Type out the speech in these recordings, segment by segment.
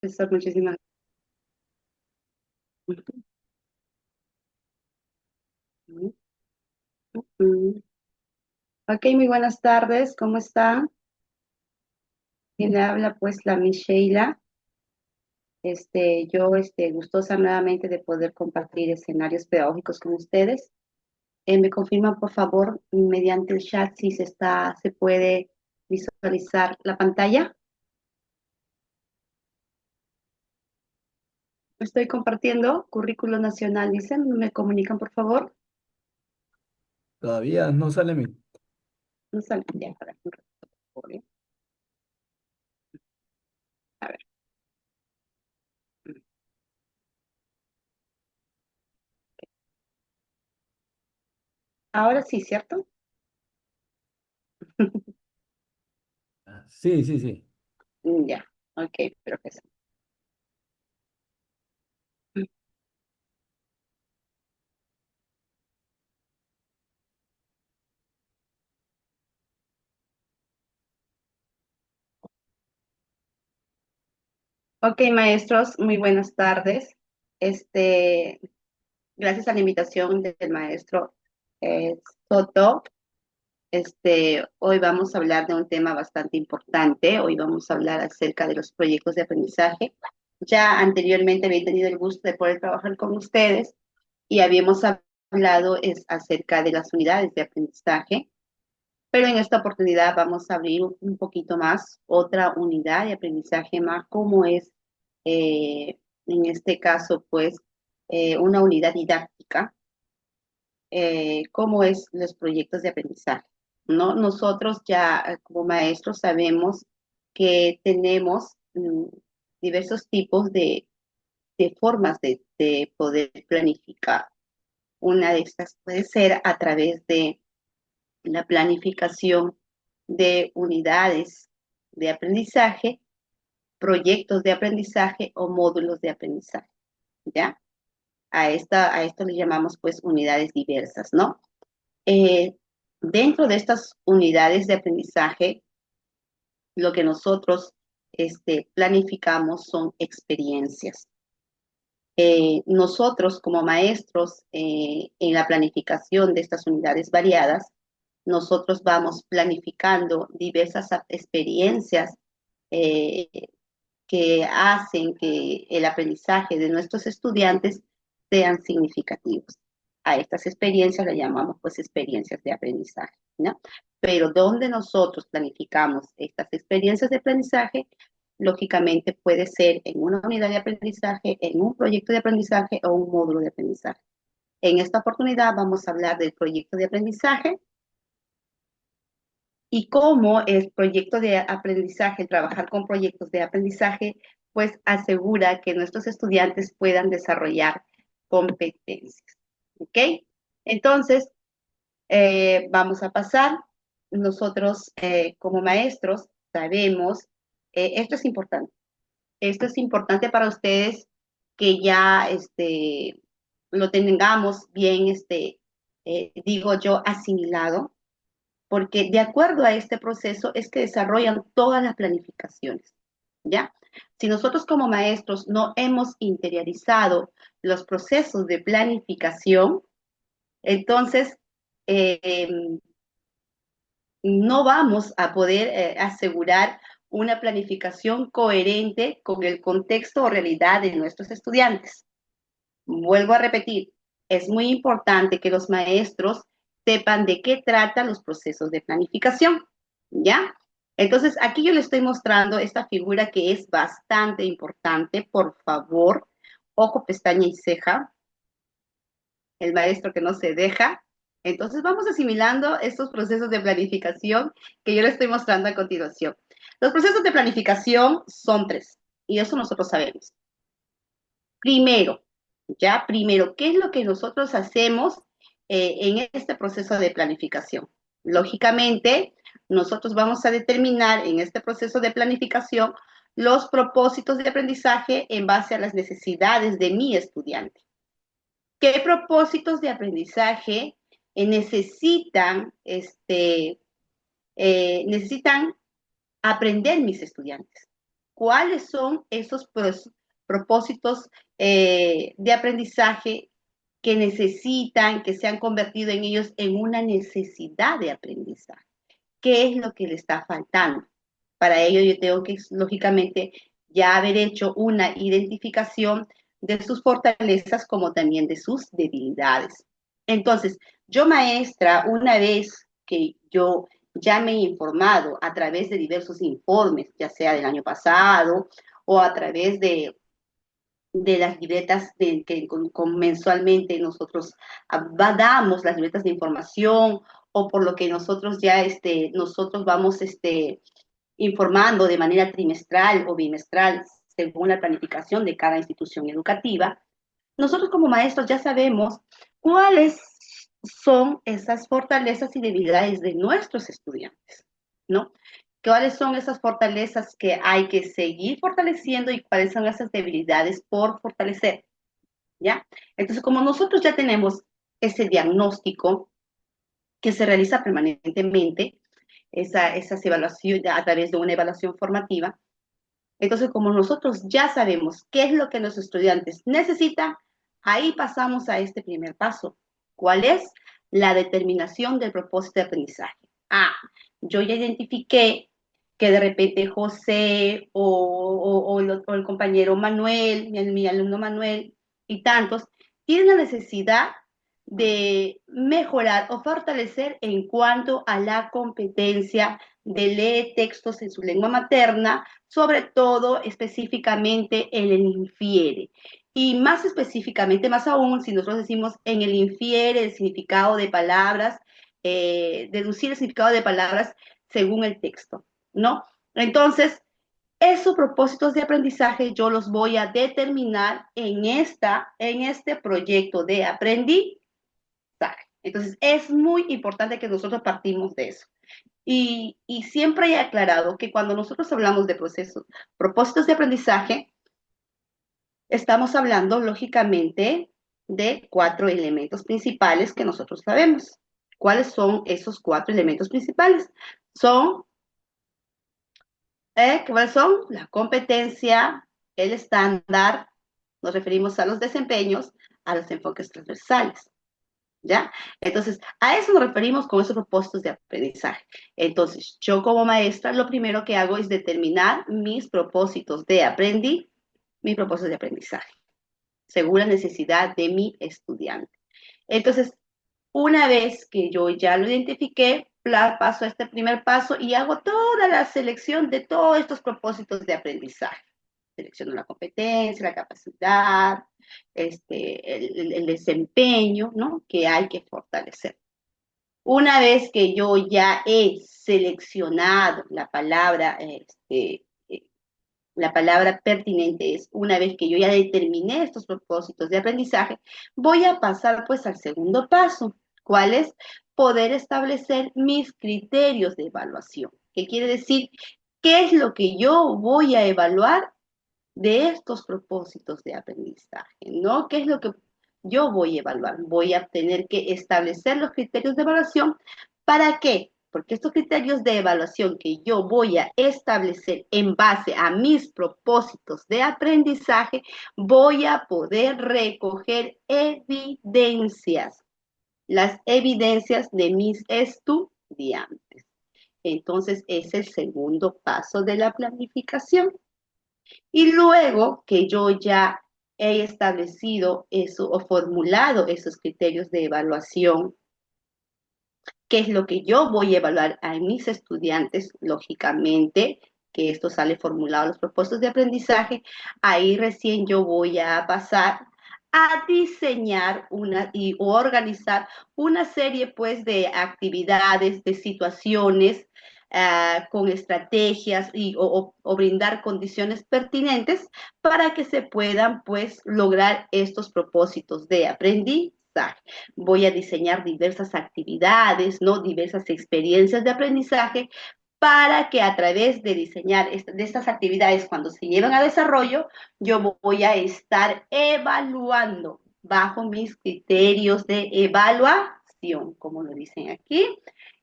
Profesor, muchísimas gracias. Ok, muy buenas tardes, ¿cómo está? Quien le habla, pues, la Miss Sheila. Yo, gustosa nuevamente de poder compartir escenarios pedagógicos con ustedes. Me confirman, por favor, mediante el chat si se puede visualizar la pantalla. Estoy compartiendo currículo nacional, dicen, ¿me comunican, por favor? Todavía no sale mi. No sale, ya, a ver, un ratito, por favor, ¿eh? A ver, ahora sí, ¿cierto? Sí, sí, sí. Ya, ok, profesor. Ok, maestros, muy buenas tardes. Este, Gracias a la invitación del maestro eh, Soto, hoy vamos a hablar de un tema bastante importante. Hoy vamos a hablar acerca de los proyectos de aprendizaje. Ya anteriormente había tenido el gusto de poder trabajar con ustedes y habíamos hablado acerca de las unidades de aprendizaje, pero en esta oportunidad vamos a abrir un poquito más otra unidad de aprendizaje más, como es, en este caso, pues, una unidad didáctica, como es los proyectos de aprendizaje, ¿no? Nosotros ya como maestros sabemos que tenemos diversos tipos de formas de poder planificar. Una de estas puede ser a través de la planificación de unidades de aprendizaje, proyectos de aprendizaje o módulos de aprendizaje, ¿ya? A esto le llamamos pues unidades diversas, ¿no? Eh, Dentro de estas unidades de aprendizaje, lo que nosotros planificamos son experiencias. Nosotros como maestros, en la planificación de estas unidades variadas, nosotros vamos planificando diversas experiencias eh, que hacen que el aprendizaje de nuestros estudiantes sean significativos. A estas experiencias le llamamos pues experiencias de aprendizaje, ¿no? Pero donde nosotros planificamos estas experiencias de aprendizaje, lógicamente puede ser en una unidad de aprendizaje, en un proyecto de aprendizaje o un módulo de aprendizaje. En esta oportunidad vamos a hablar del proyecto de aprendizaje y cómo el proyecto de aprendizaje, trabajar con proyectos de aprendizaje, pues asegura que nuestros estudiantes puedan desarrollar competencias. ¿Ok? Entonces, vamos a pasar. Nosotros como maestros sabemos, esto es importante para ustedes que ya lo tengamos bien, digo yo, asimilado, porque de acuerdo a este proceso es que desarrollan todas las planificaciones, ¿ya? Si nosotros como maestros no hemos interiorizado los procesos de planificación, entonces eh, no vamos a poder asegurar una planificación coherente con el contexto o realidad de nuestros estudiantes. Vuelvo a repetir, es muy importante que los maestros sepan de qué tratan los procesos de planificación, ¿ya? Entonces, aquí yo les estoy mostrando esta figura que es bastante importante, por favor, ojo, pestaña y ceja, el maestro que no se deja. Entonces, vamos asimilando estos procesos de planificación que yo les estoy mostrando a continuación. Los procesos de planificación son tres, y eso nosotros sabemos. Primero, primero, ¿qué es lo que nosotros hacemos en este proceso de planificación? Lógicamente, nosotros vamos a determinar en este proceso de planificación los propósitos de aprendizaje en base a las necesidades de mi estudiante. ¿Qué propósitos de aprendizaje necesitan aprender mis estudiantes? cuáles son esos propósitos de aprendizaje que necesitan, que se han convertido en ellos en una necesidad de aprendizaje. ¿Qué es lo que le está faltando? Para ello yo tengo que, lógicamente, ya haber hecho una identificación de sus fortalezas como también de sus debilidades. Entonces, yo maestra, una vez que yo ya me he informado a través de diversos informes, ya sea del año pasado o a través de las libretas que mensualmente nosotros damos, las libretas de información, o por lo que nosotros ya nosotros vamos informando de manera trimestral o bimestral según la planificación de cada institución educativa. Nosotros como maestros ya sabemos cuáles son esas fortalezas y debilidades de nuestros estudiantes, ¿no? ¿Cuáles son esas fortalezas que hay que seguir fortaleciendo y cuáles son esas debilidades por fortalecer? ¿Ya? Entonces, como nosotros ya tenemos ese diagnóstico que se realiza permanentemente, esas evaluaciones a través de una evaluación formativa, entonces, como nosotros ya sabemos qué es lo que los estudiantes necesitan, ahí pasamos a este primer paso. ¿Cuál es? La determinación del propósito de aprendizaje. Ah, yo ya identifiqué que de repente José o el compañero Manuel, mi alumno Manuel y tantos, tienen la necesidad de mejorar o fortalecer en cuanto a la competencia de leer textos en su lengua materna, sobre todo específicamente en el infiere. Y más específicamente, más aún, si nosotros decimos en el infiere el significado de palabras, deducir el significado de palabras según el texto, ¿no? Entonces, esos propósitos de aprendizaje yo los voy a determinar en este proyecto de aprendizaje. Entonces, es muy importante que nosotros partimos de eso. Y siempre he aclarado que cuando nosotros hablamos de procesos, propósitos de aprendizaje, estamos hablando lógicamente de 4 elementos principales que nosotros sabemos. ¿Cuáles son esos 4 elementos principales? ¿Cuáles son? La competencia, el estándar, nos referimos a los desempeños, a los enfoques transversales. ¿Ya? Entonces, a eso nos referimos con esos propósitos de aprendizaje. Entonces, yo como maestra, lo primero que hago es determinar mis propósitos de aprendizaje, según la necesidad de mi estudiante. Entonces, una vez que yo ya lo identifiqué, paso a este primer paso y hago toda la selección de todos estos propósitos de aprendizaje. Selecciono la competencia, la capacidad, el desempeño, ¿no? Que hay que fortalecer. Una vez que yo ya he seleccionado la palabra pertinente es una vez que yo ya determiné estos propósitos de aprendizaje, voy a pasar pues al segundo paso. ¿Cuál es? Poder establecer mis criterios de evaluación. ¿Qué quiere decir? ¿Qué es lo que yo voy a evaluar de estos propósitos de aprendizaje? ¿No? ¿Qué es lo que yo voy a evaluar? Voy a tener que establecer los criterios de evaluación. ¿Para qué? Porque estos criterios de evaluación que yo voy a establecer en base a mis propósitos de aprendizaje, voy a poder recoger evidencias, las evidencias de mis estudiantes. Entonces, es el segundo paso de la planificación. Y luego que yo ya he establecido eso o formulado esos criterios de evaluación, qué es lo que yo voy a evaluar a mis estudiantes, lógicamente, que esto sale formulado en los propósitos de aprendizaje, ahí recién yo voy a pasar a diseñar y organizar una serie pues de actividades, de situaciones, con estrategias o brindar condiciones pertinentes para que se puedan pues lograr estos propósitos de aprendizaje. Voy a diseñar diversas actividades, ¿no? Diversas experiencias de aprendizaje para que a través de diseñar de estas actividades, cuando se lleven a desarrollo, yo voy a estar evaluando bajo mis criterios de evaluación, como lo dicen aquí,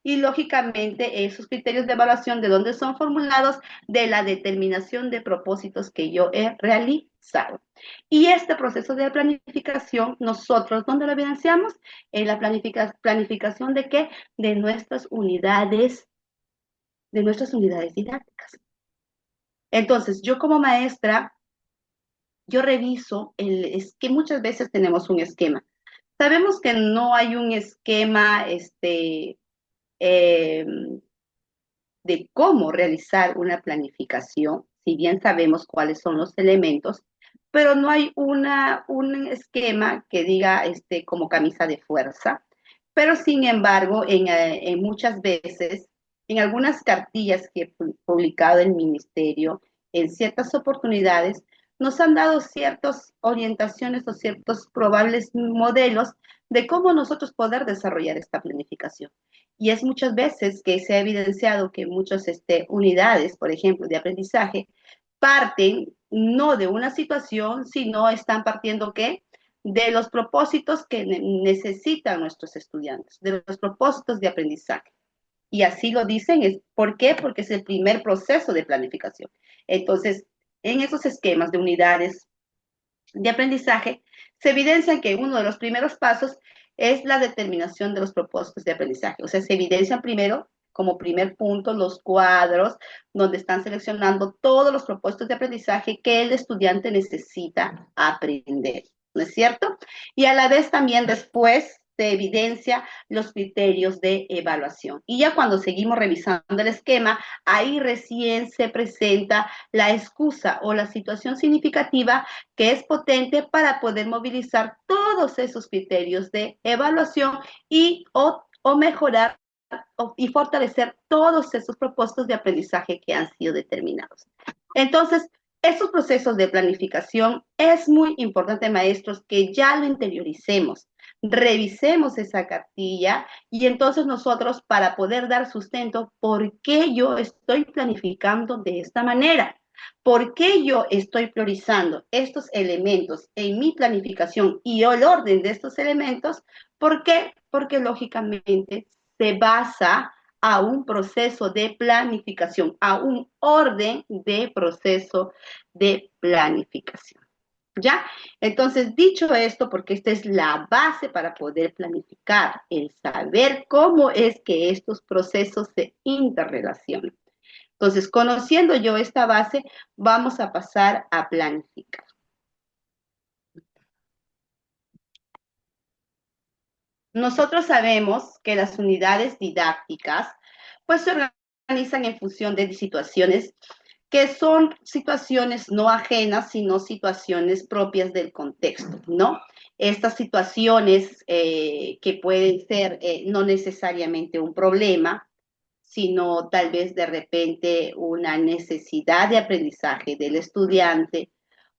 y lógicamente esos criterios de evaluación de dónde son formulados de la determinación de propósitos que yo he realizado. Y este proceso de planificación, nosotros, ¿dónde lo evidenciamos? En la planificación de qué? De nuestras unidades didácticas. Entonces, yo como maestra, yo reviso, es que muchas veces tenemos un esquema. Sabemos que no hay un esquema eh, de cómo realizar una planificación, si bien sabemos cuáles son los elementos, pero no hay un esquema que diga como camisa de fuerza. Pero sin embargo, en muchas veces, en algunas cartillas que he publicado el ministerio, en ciertas oportunidades, nos han dado ciertas orientaciones o ciertos probables modelos de cómo nosotros poder desarrollar esta planificación. Y es muchas veces que se ha evidenciado que muchas unidades, por ejemplo, de aprendizaje, parten no de una situación, sino están partiendo ¿qué? De los propósitos que necesitan nuestros estudiantes, de los propósitos de aprendizaje. Y así lo dicen, ¿por qué? Porque es el primer proceso de planificación. Entonces, en esos esquemas de unidades de aprendizaje, se evidencia que uno de los primeros pasos es la determinación de los propósitos de aprendizaje. O sea, se evidencian primero, como primer punto, los cuadros donde están seleccionando todos los propósitos de aprendizaje que el estudiante necesita aprender, ¿no es cierto? Y a la vez también después se evidencia los criterios de evaluación. Y ya cuando seguimos revisando el esquema, ahí recién se presenta la excusa o la situación significativa que es potente para poder movilizar todos esos criterios de evaluación o mejorar y fortalecer todos esos propósitos de aprendizaje que han sido determinados. Entonces, esos procesos de planificación es muy importante, maestros, que ya lo interioricemos, revisemos esa cartilla y entonces nosotros para poder dar sustento, ¿por qué yo estoy planificando de esta manera? ¿Por qué yo estoy priorizando estos elementos en mi planificación y el orden de estos elementos? ¿Por qué? Porque lógicamente se basa a un proceso de planificación, a un orden de proceso de planificación. ¿Ya? Entonces, dicho esto, porque esta es la base para poder planificar, el saber cómo es que estos procesos se interrelacionan. Entonces, conociendo yo esta base, vamos a pasar a planificar. Nosotros sabemos que las unidades didácticas pues se organizan en función de situaciones que son situaciones no ajenas, sino situaciones propias del contexto, ¿no? Estas situaciones que pueden ser no necesariamente un problema, sino tal vez de repente una necesidad de aprendizaje del estudiante,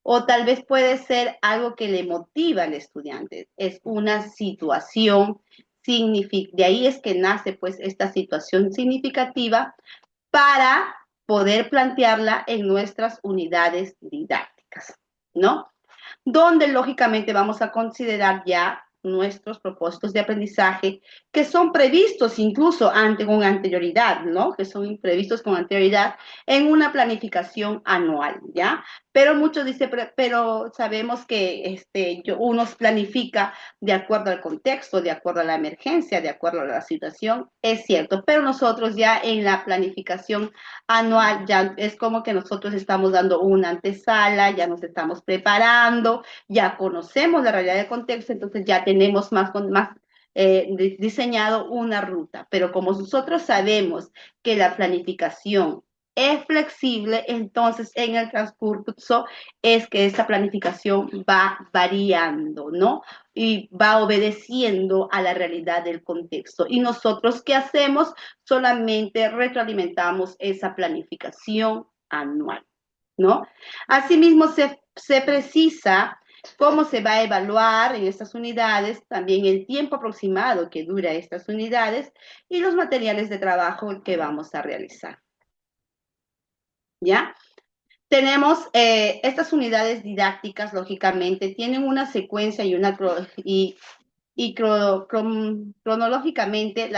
o tal vez puede ser algo que le motiva al estudiante. Es una situación, de ahí es que nace pues esta situación significativa para poder plantearla en nuestras unidades didácticas, ¿no? Donde lógicamente vamos a considerar ya nuestros propósitos de aprendizaje que son previstos incluso con anterioridad, ¿no? Que son previstos con anterioridad en una planificación anual, ¿ya? Pero muchos dicen, pero sabemos que uno planifica de acuerdo al contexto, de acuerdo a la emergencia, de acuerdo a la situación, es cierto, pero nosotros ya en la planificación anual ya es como que nosotros estamos dando una antesala, ya nos estamos preparando, ya conocemos la realidad del contexto, entonces ya tenemos más diseñado una ruta. Pero como nosotros sabemos que la planificación es flexible, entonces en el transcurso es que esta planificación va variando, ¿no? Y va obedeciendo a la realidad del contexto. Y nosotros, ¿qué hacemos? Solamente retroalimentamos esa planificación anual, ¿no? Asimismo, se precisa cómo se va a evaluar en estas unidades, también el tiempo aproximado que dura estas unidades y los materiales de trabajo que vamos a realizar. ¿Ya? Tenemos estas unidades didácticas, lógicamente, tienen una secuencia y cronológicamente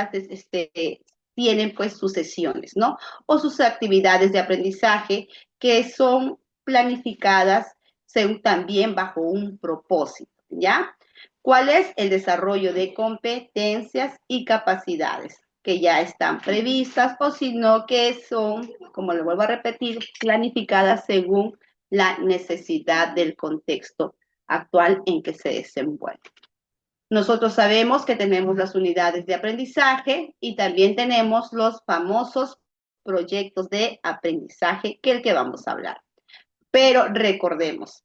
tienen pues sus sesiones, ¿no? O sus actividades de aprendizaje que son planificadas según también bajo un propósito, ¿ya? ¿Cuál es el desarrollo de competencias y capacidades que ya están previstas o sino que son, como le vuelvo a repetir, planificadas según la necesidad del contexto actual en que se desenvuelve? Nosotros sabemos que tenemos las unidades de aprendizaje y también tenemos los famosos proyectos de aprendizaje, que es el que vamos a hablar. Pero recordemos,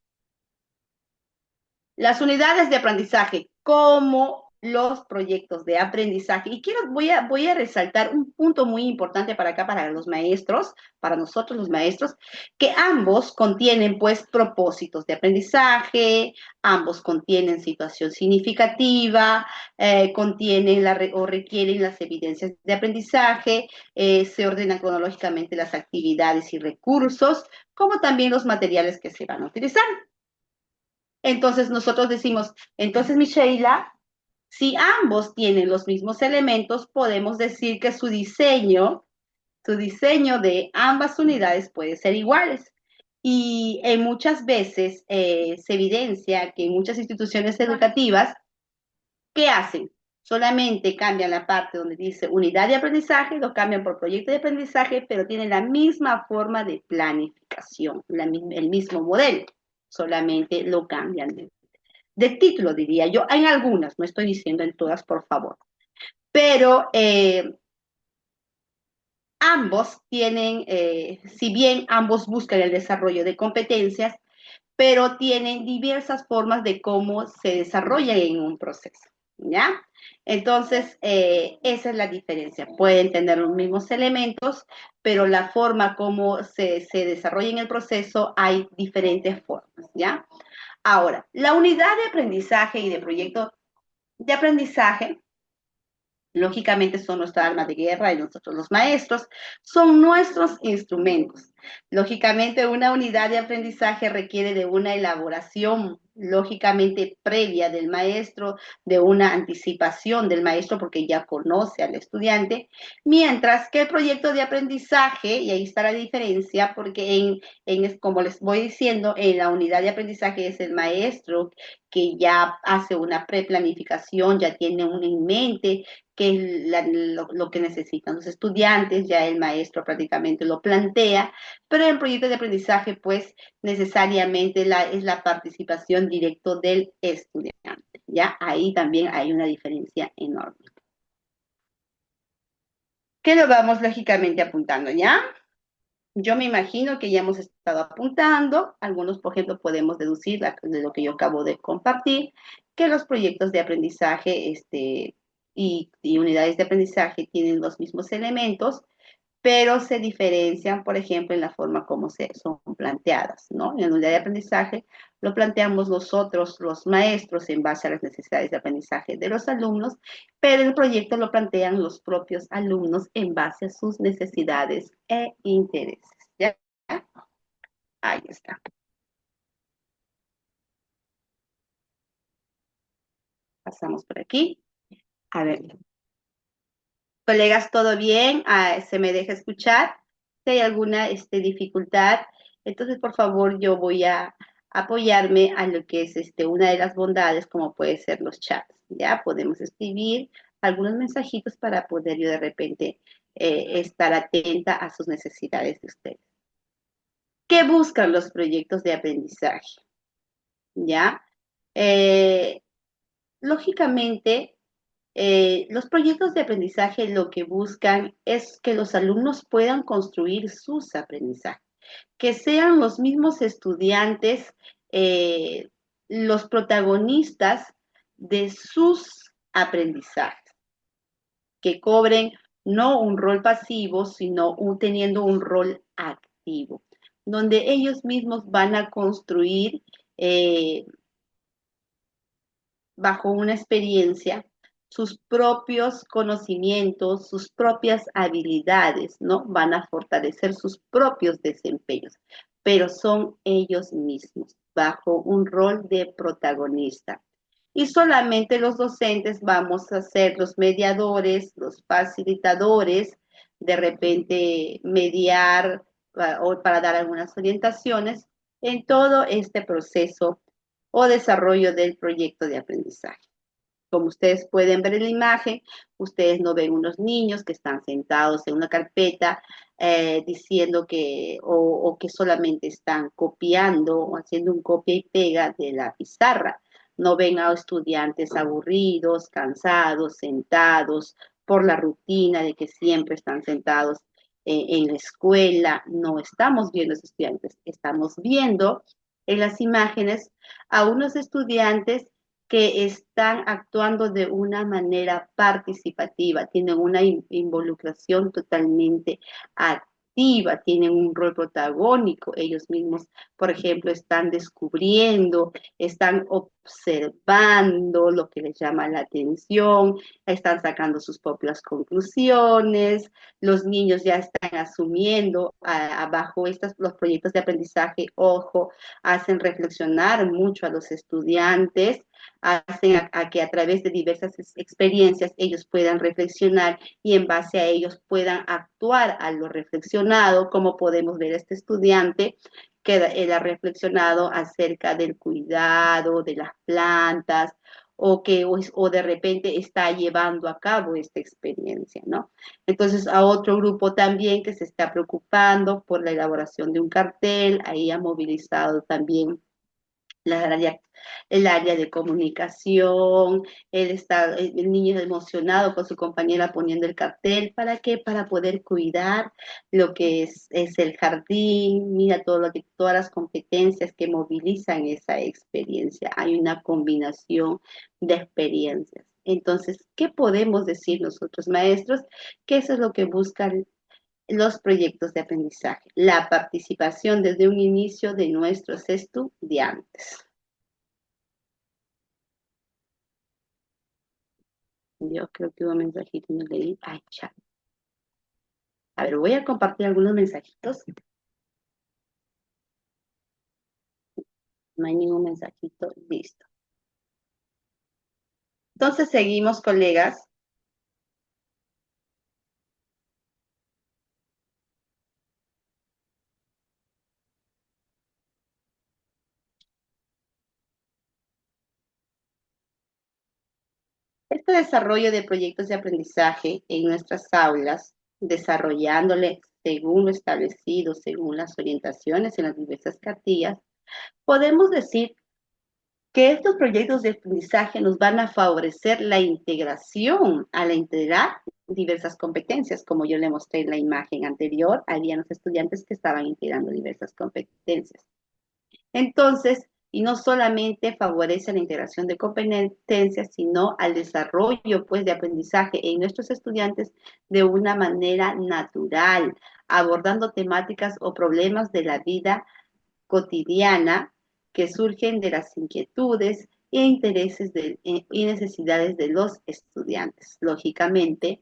las unidades de aprendizaje como los proyectos de aprendizaje. Y voy a resaltar un punto muy importante para acá, para los maestros, para nosotros los maestros, que ambos contienen pues propósitos de aprendizaje, ambos contienen situación significativa, contienen o requieren las evidencias de aprendizaje, se ordenan cronológicamente las actividades y recursos, como también los materiales que se van a utilizar. Entonces nosotros decimos, entonces Micheila, si ambos tienen los mismos elementos, podemos decir que su diseño de ambas unidades puede ser iguales. Y en muchas veces se evidencia que en muchas instituciones educativas, ¿qué hacen? Solamente cambian la parte donde dice unidad de aprendizaje, lo cambian por proyecto de aprendizaje, pero tienen la misma forma de planificación, el mismo modelo, solamente lo cambian de título, diría yo, en algunas, no estoy diciendo en todas, por favor. Pero ambos tienen, si bien ambos buscan el desarrollo de competencias, pero tienen diversas formas de cómo se desarrollan en un proceso, ¿ya? Entonces, esa es la diferencia. Pueden tener los mismos elementos, pero la forma como se desarrolla en el proceso hay diferentes formas, ¿ya? Ahora, la unidad de aprendizaje y de proyecto de aprendizaje, lógicamente son nuestra arma de guerra y nosotros los maestros, son nuestros instrumentos. Lógicamente una unidad de aprendizaje requiere de una elaboración lógicamente previa del maestro, de una anticipación del maestro porque ya conoce al estudiante, mientras que el proyecto de aprendizaje, y ahí está la diferencia, porque como les voy diciendo, en la unidad de aprendizaje es el maestro que ya hace una preplanificación, ya tiene un en mente, que es lo que necesitan los estudiantes, ya el maestro prácticamente lo plantea, pero en proyectos de aprendizaje, pues necesariamente es la participación directa del estudiante, ya ahí también hay una diferencia enorme. ¿Qué lo vamos lógicamente apuntando, ya? Yo me imagino que ya hemos estado apuntando, algunos, por ejemplo, podemos deducir de lo que yo acabo de compartir, que los proyectos de aprendizaje y unidades de aprendizaje tienen los mismos elementos, pero se diferencian, por ejemplo, en la forma como son planteadas, ¿no? En la unidad de aprendizaje lo planteamos nosotros, los maestros, en base a las necesidades de aprendizaje de los alumnos, pero el proyecto lo plantean los propios alumnos en base a sus necesidades e intereses, ¿ya? Ahí está. Pasamos por aquí. A ver, colegas, ¿todo bien? ¿Se me deja escuchar? Si hay alguna dificultad, entonces por favor yo voy a apoyarme a lo que es una de las bondades, como puede ser los chats. Ya podemos escribir algunos mensajitos para poder yo de repente estar atenta a sus necesidades de ustedes. ¿Qué buscan los proyectos de aprendizaje? ¿Ya? Eh, lógicamente, los proyectos de aprendizaje lo que buscan es que los alumnos puedan construir sus aprendizajes, que sean los mismos estudiantes eh, los protagonistas de sus aprendizajes, que cobren no un rol pasivo, sino teniendo un rol activo, donde ellos mismos van a construir eh, bajo una experiencia sus propios conocimientos, sus propias habilidades, ¿no? Van a fortalecer sus propios desempeños, pero son ellos mismos, bajo un rol de protagonista. Y solamente los docentes vamos a ser los mediadores, los facilitadores de repente mediar o para dar algunas orientaciones en todo este proceso o desarrollo del proyecto de aprendizaje. Como ustedes pueden ver en la imagen, ustedes no ven unos niños que están sentados en una carpeta diciendo que o que solamente están copiando o haciendo un copia y pega de la pizarra. No ven a estudiantes aburridos, cansados, sentados por la rutina de que siempre están sentados en la escuela. No estamos viendo a esos estudiantes, estamos viendo en las imágenes a unos estudiantes que están actuando de una manera participativa, tienen una involucración totalmente activa, tienen un rol protagónico, ellos mismos, por ejemplo, están descubriendo, están observando lo que les llama la atención, están sacando sus propias conclusiones, los niños ya están asumiendo bajo los proyectos de aprendizaje, ojo, hacen reflexionar mucho a los estudiantes, hacen a que a través de diversas experiencias ellos puedan reflexionar y en base a ellos puedan actuar a lo reflexionado, como podemos ver este estudiante que él ha reflexionado acerca del cuidado de las plantas o de repente está llevando a cabo esta experiencia, ¿no? Entonces, a otro grupo también que se está preocupando por la elaboración de un cartel, ahí ha movilizado también la área, el área de comunicación, el niño emocionado con su compañera poniendo el cartel, ¿para qué? Para poder cuidar lo que es el jardín, mira todas las competencias que movilizan esa experiencia. Hay una combinación de experiencias. Entonces, ¿qué podemos decir nosotros, maestros? Que eso es lo que buscan los proyectos de aprendizaje, la participación desde un inicio de nuestros estudiantes. Yo creo que hubo un mensajito y no leí. Ay, chat. A ver, voy a compartir algunos mensajitos. No hay ningún mensajito. Listo. Entonces seguimos, colegas. Este desarrollo de proyectos de aprendizaje en nuestras aulas, desarrollándole según lo establecido, según las orientaciones en las diversas cartillas, podemos decir que estos proyectos de aprendizaje nos van a favorecer la integración, a la integrar diversas competencias, como yo le mostré en la imagen anterior, había los estudiantes que estaban integrando diversas competencias. Entonces, y no solamente favorece la integración de competencias, sino al desarrollo, pues, de aprendizaje en nuestros estudiantes de una manera natural, abordando temáticas o problemas de la vida cotidiana que surgen de las inquietudes e intereses y necesidades de los estudiantes. Lógicamente,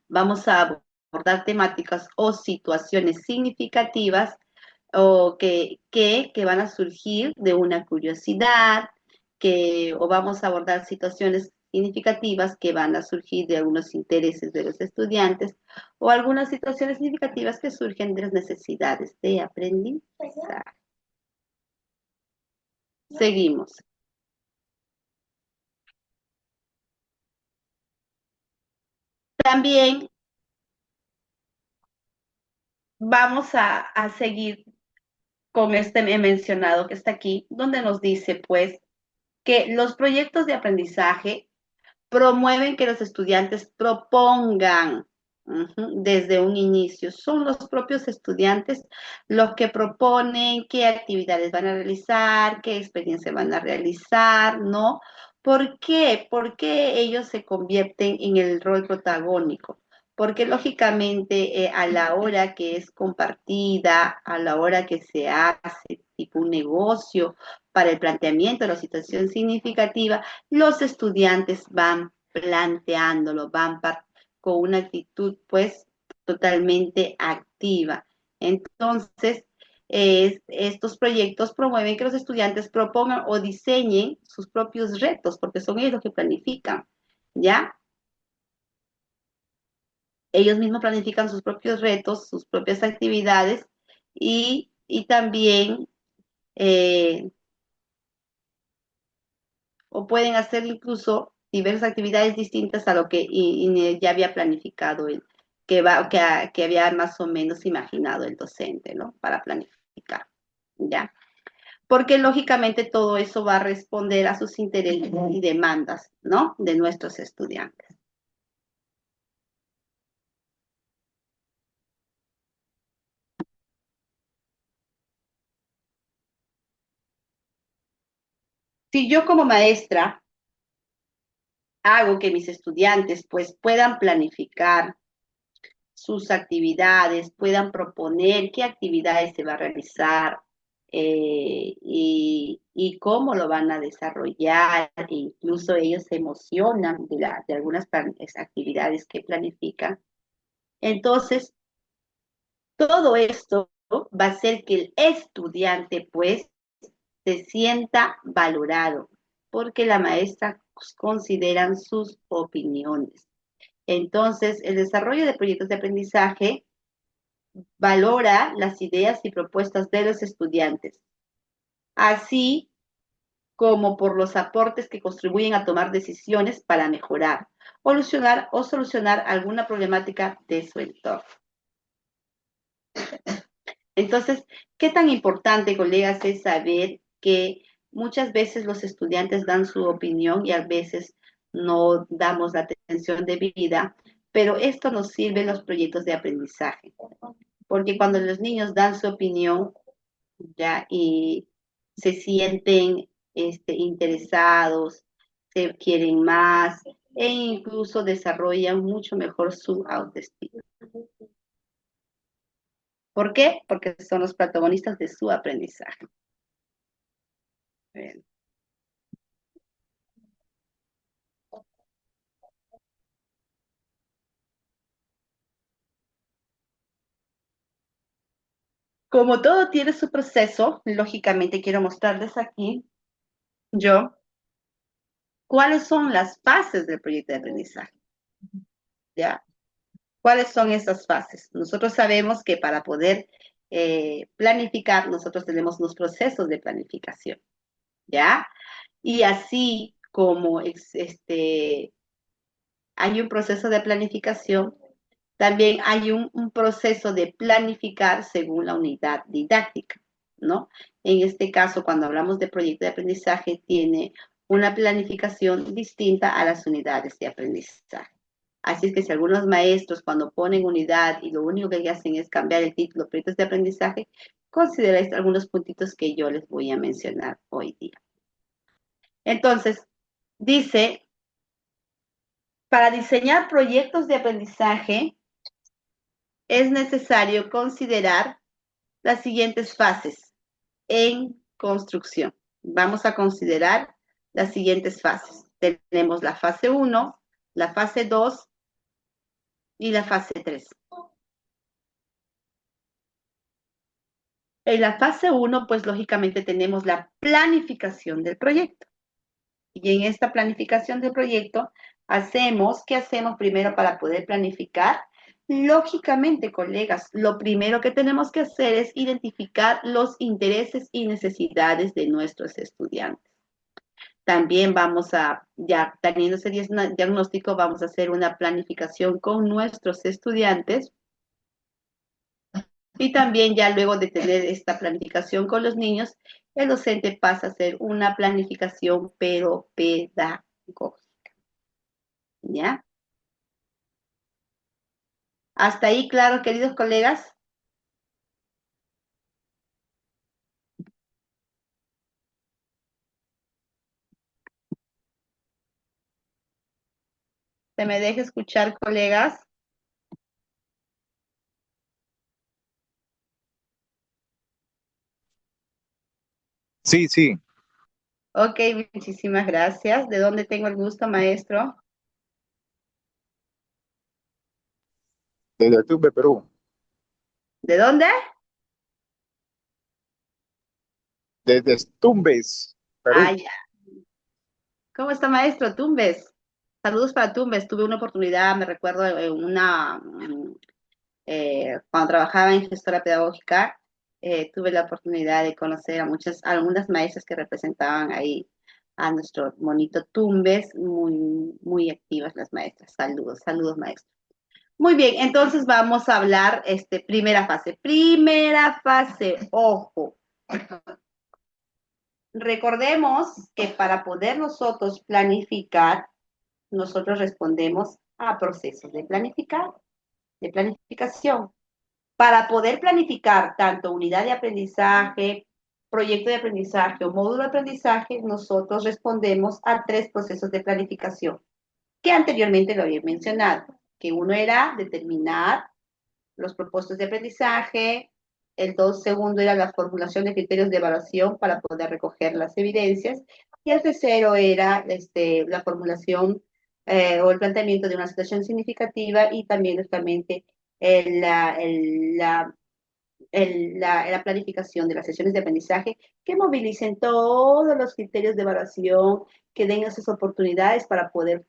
vamos a abordar temáticas o situaciones significativas o que van a surgir de una curiosidad, o vamos a abordar situaciones significativas que van a surgir de algunos intereses de los estudiantes o algunas situaciones significativas que surgen de las necesidades de aprendizaje. Seguimos. También vamos a seguir con este mencionado que está aquí, donde nos dice, pues, que los proyectos de aprendizaje promueven que los estudiantes propongan desde un inicio. Son los propios estudiantes los que proponen qué actividades van a realizar, qué experiencia van a realizar, ¿no? ¿Por qué? ¿Por qué ellos se convierten en el rol protagónico? Porque lógicamente a la hora que es compartida, a la hora que se hace tipo un negocio para el planteamiento de la situación significativa, los estudiantes van planteándolo, con una actitud pues totalmente activa. Entonces, estos proyectos promueven que los estudiantes propongan o diseñen sus propios retos, porque son ellos los que planifican, ¿ya? Ellos mismos planifican sus propios retos, sus propias actividades y también eh, o pueden hacer incluso diversas actividades distintas a lo que ya había planificado que había más o menos imaginado el docente, ¿no? Para planificar, ¿ya? Porque lógicamente todo eso va a responder a sus intereses y demandas, ¿no? De nuestros estudiantes. Si yo como maestra hago que mis estudiantes pues puedan planificar sus actividades, puedan proponer qué actividades se va a realizar y cómo lo van a desarrollar, e incluso ellos se emocionan de algunas actividades que planifican. Entonces, todo esto va a hacer que el estudiante pues se sienta valorado, porque la maestra consideran sus opiniones. Entonces, el desarrollo de proyectos de aprendizaje valora las ideas y propuestas de los estudiantes, así como por los aportes que contribuyen a tomar decisiones para mejorar, solucionar alguna problemática de su entorno. Entonces, ¿qué tan importante, colegas, es saber que muchas veces los estudiantes dan su opinión y a veces no damos la atención debida, pero esto nos sirve en los proyectos de aprendizaje, porque cuando los niños dan su opinión, ya, y se sienten interesados, se quieren más e incluso desarrollan mucho mejor su autoestima. ¿Por qué? Porque son los protagonistas de su aprendizaje. Bien. Como todo tiene su proceso, lógicamente quiero mostrarles aquí yo cuáles son las fases del proyecto de aprendizaje, ¿ya? ¿Cuáles son esas fases? Nosotros sabemos que para poder planificar, nosotros tenemos los procesos de planificación, ¿ya? Y así como hay un proceso de planificación, también hay un proceso de planificar según la unidad didáctica, ¿no? En este caso, cuando hablamos de proyecto de aprendizaje, tiene una planificación distinta a las unidades de aprendizaje. Así es que si algunos maestros cuando ponen unidad y lo único que hacen es cambiar el título, proyectos de aprendizaje, consideréis algunos puntitos que yo les voy a mencionar hoy día. Entonces, dice, para diseñar proyectos de aprendizaje es necesario considerar las siguientes fases en construcción. Vamos a considerar las siguientes fases. Tenemos la fase 1, la fase 2 y la fase 3. En la fase 1, pues lógicamente tenemos la planificación del proyecto. Y en esta planificación del proyecto, ¿qué hacemos primero para poder planificar? Lógicamente, colegas, lo primero que tenemos que hacer es identificar los intereses y necesidades de nuestros estudiantes. También ya teniendo ese diagnóstico, vamos a hacer una planificación con nuestros estudiantes y también ya luego de tener esta planificación con los niños, el docente pasa a hacer una planificación pero pedagógica, ¿ya? Hasta ahí, claro, queridos colegas. Se me deja escuchar, colegas. Sí, sí, Ok, muchísimas gracias. ¿De dónde tengo el gusto, maestro? desde Tuve, Perú. ¿De dónde? Desde Tumbes, Ah, Perú. ya. ¿Cómo está, maestro? Tumbes. Saludos para Tumbes. Tuve una oportunidad, me recuerdo, cuando trabajaba en gestora pedagógica, tuve la oportunidad de conocer algunas maestras que representaban ahí a nuestro monito Tumbes, muy activas las maestras. Saludos, saludos maestros. Muy bien, entonces vamos a hablar, primera fase. Primera fase, ojo. Recordemos que para poder nosotros planificar, nosotros respondemos a procesos de planificación. Para poder planificar tanto unidad de aprendizaje, proyecto de aprendizaje o módulo de aprendizaje, nosotros respondemos a 3 procesos de planificación, que anteriormente lo había mencionado, que uno era determinar los propósitos de aprendizaje, segundo era la formulación de criterios de evaluación para poder recoger las evidencias, y el tercero era la formulación o el planteamiento de una situación significativa y también justamente la planificación de las sesiones de aprendizaje que movilicen todos los criterios de evaluación, que den esas oportunidades para poder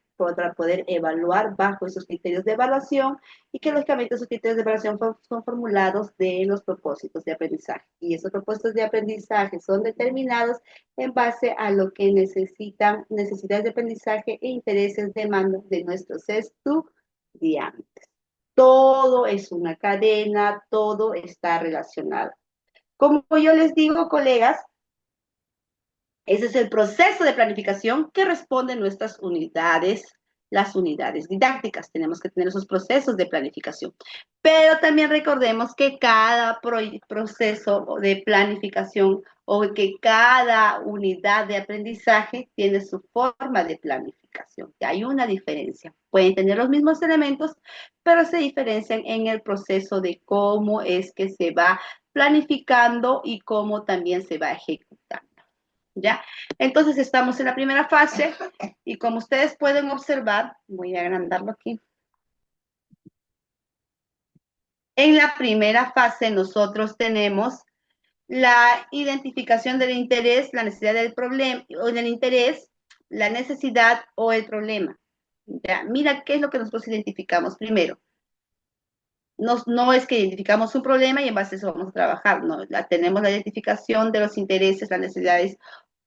evaluar bajo esos criterios de evaluación y que lógicamente esos criterios de evaluación son formulados de los propósitos de aprendizaje. Y esos propósitos de aprendizaje son determinados en base a lo que necesitan, necesidades de aprendizaje e intereses, demandas de nuestros estudiantes. Todo es una cadena, todo está relacionado. Como yo les digo, colegas, ese es el proceso de planificación que responden nuestras unidades, las unidades didácticas. Tenemos que tener esos procesos de planificación. Pero también recordemos que cada proceso de planificación o que cada unidad de aprendizaje tiene su forma de planificación. Que hay una diferencia. Pueden tener los mismos elementos, pero se diferencian en el proceso de cómo es que se va planificando y cómo también se va ejecutando. ¿Ya? Entonces estamos en la primera fase y como ustedes pueden observar, voy a agrandarlo aquí. En la primera fase nosotros tenemos la identificación del interés, la necesidad del problema, o del interés, la necesidad o el problema. ¿Ya? Mira qué es lo que nosotros identificamos primero. No es que identificamos un problema y en base a eso vamos a trabajar, no, tenemos la identificación de los intereses, las necesidades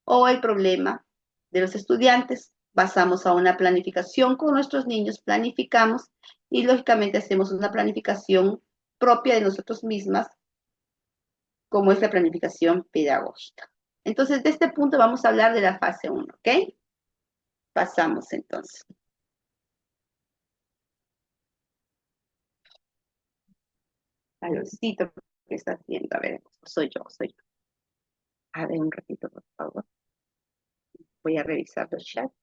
o el problema de los estudiantes. Basamos a una planificación con nuestros niños, planificamos y lógicamente hacemos una planificación propia de nosotros mismas, como es la planificación pedagógica. Entonces, de este punto vamos a hablar de la fase 1, ¿ok? Pasamos entonces. Calorcito, ¿qué está haciendo? A ver, soy yo. A ver, un ratito, por favor. Voy a revisar los chats.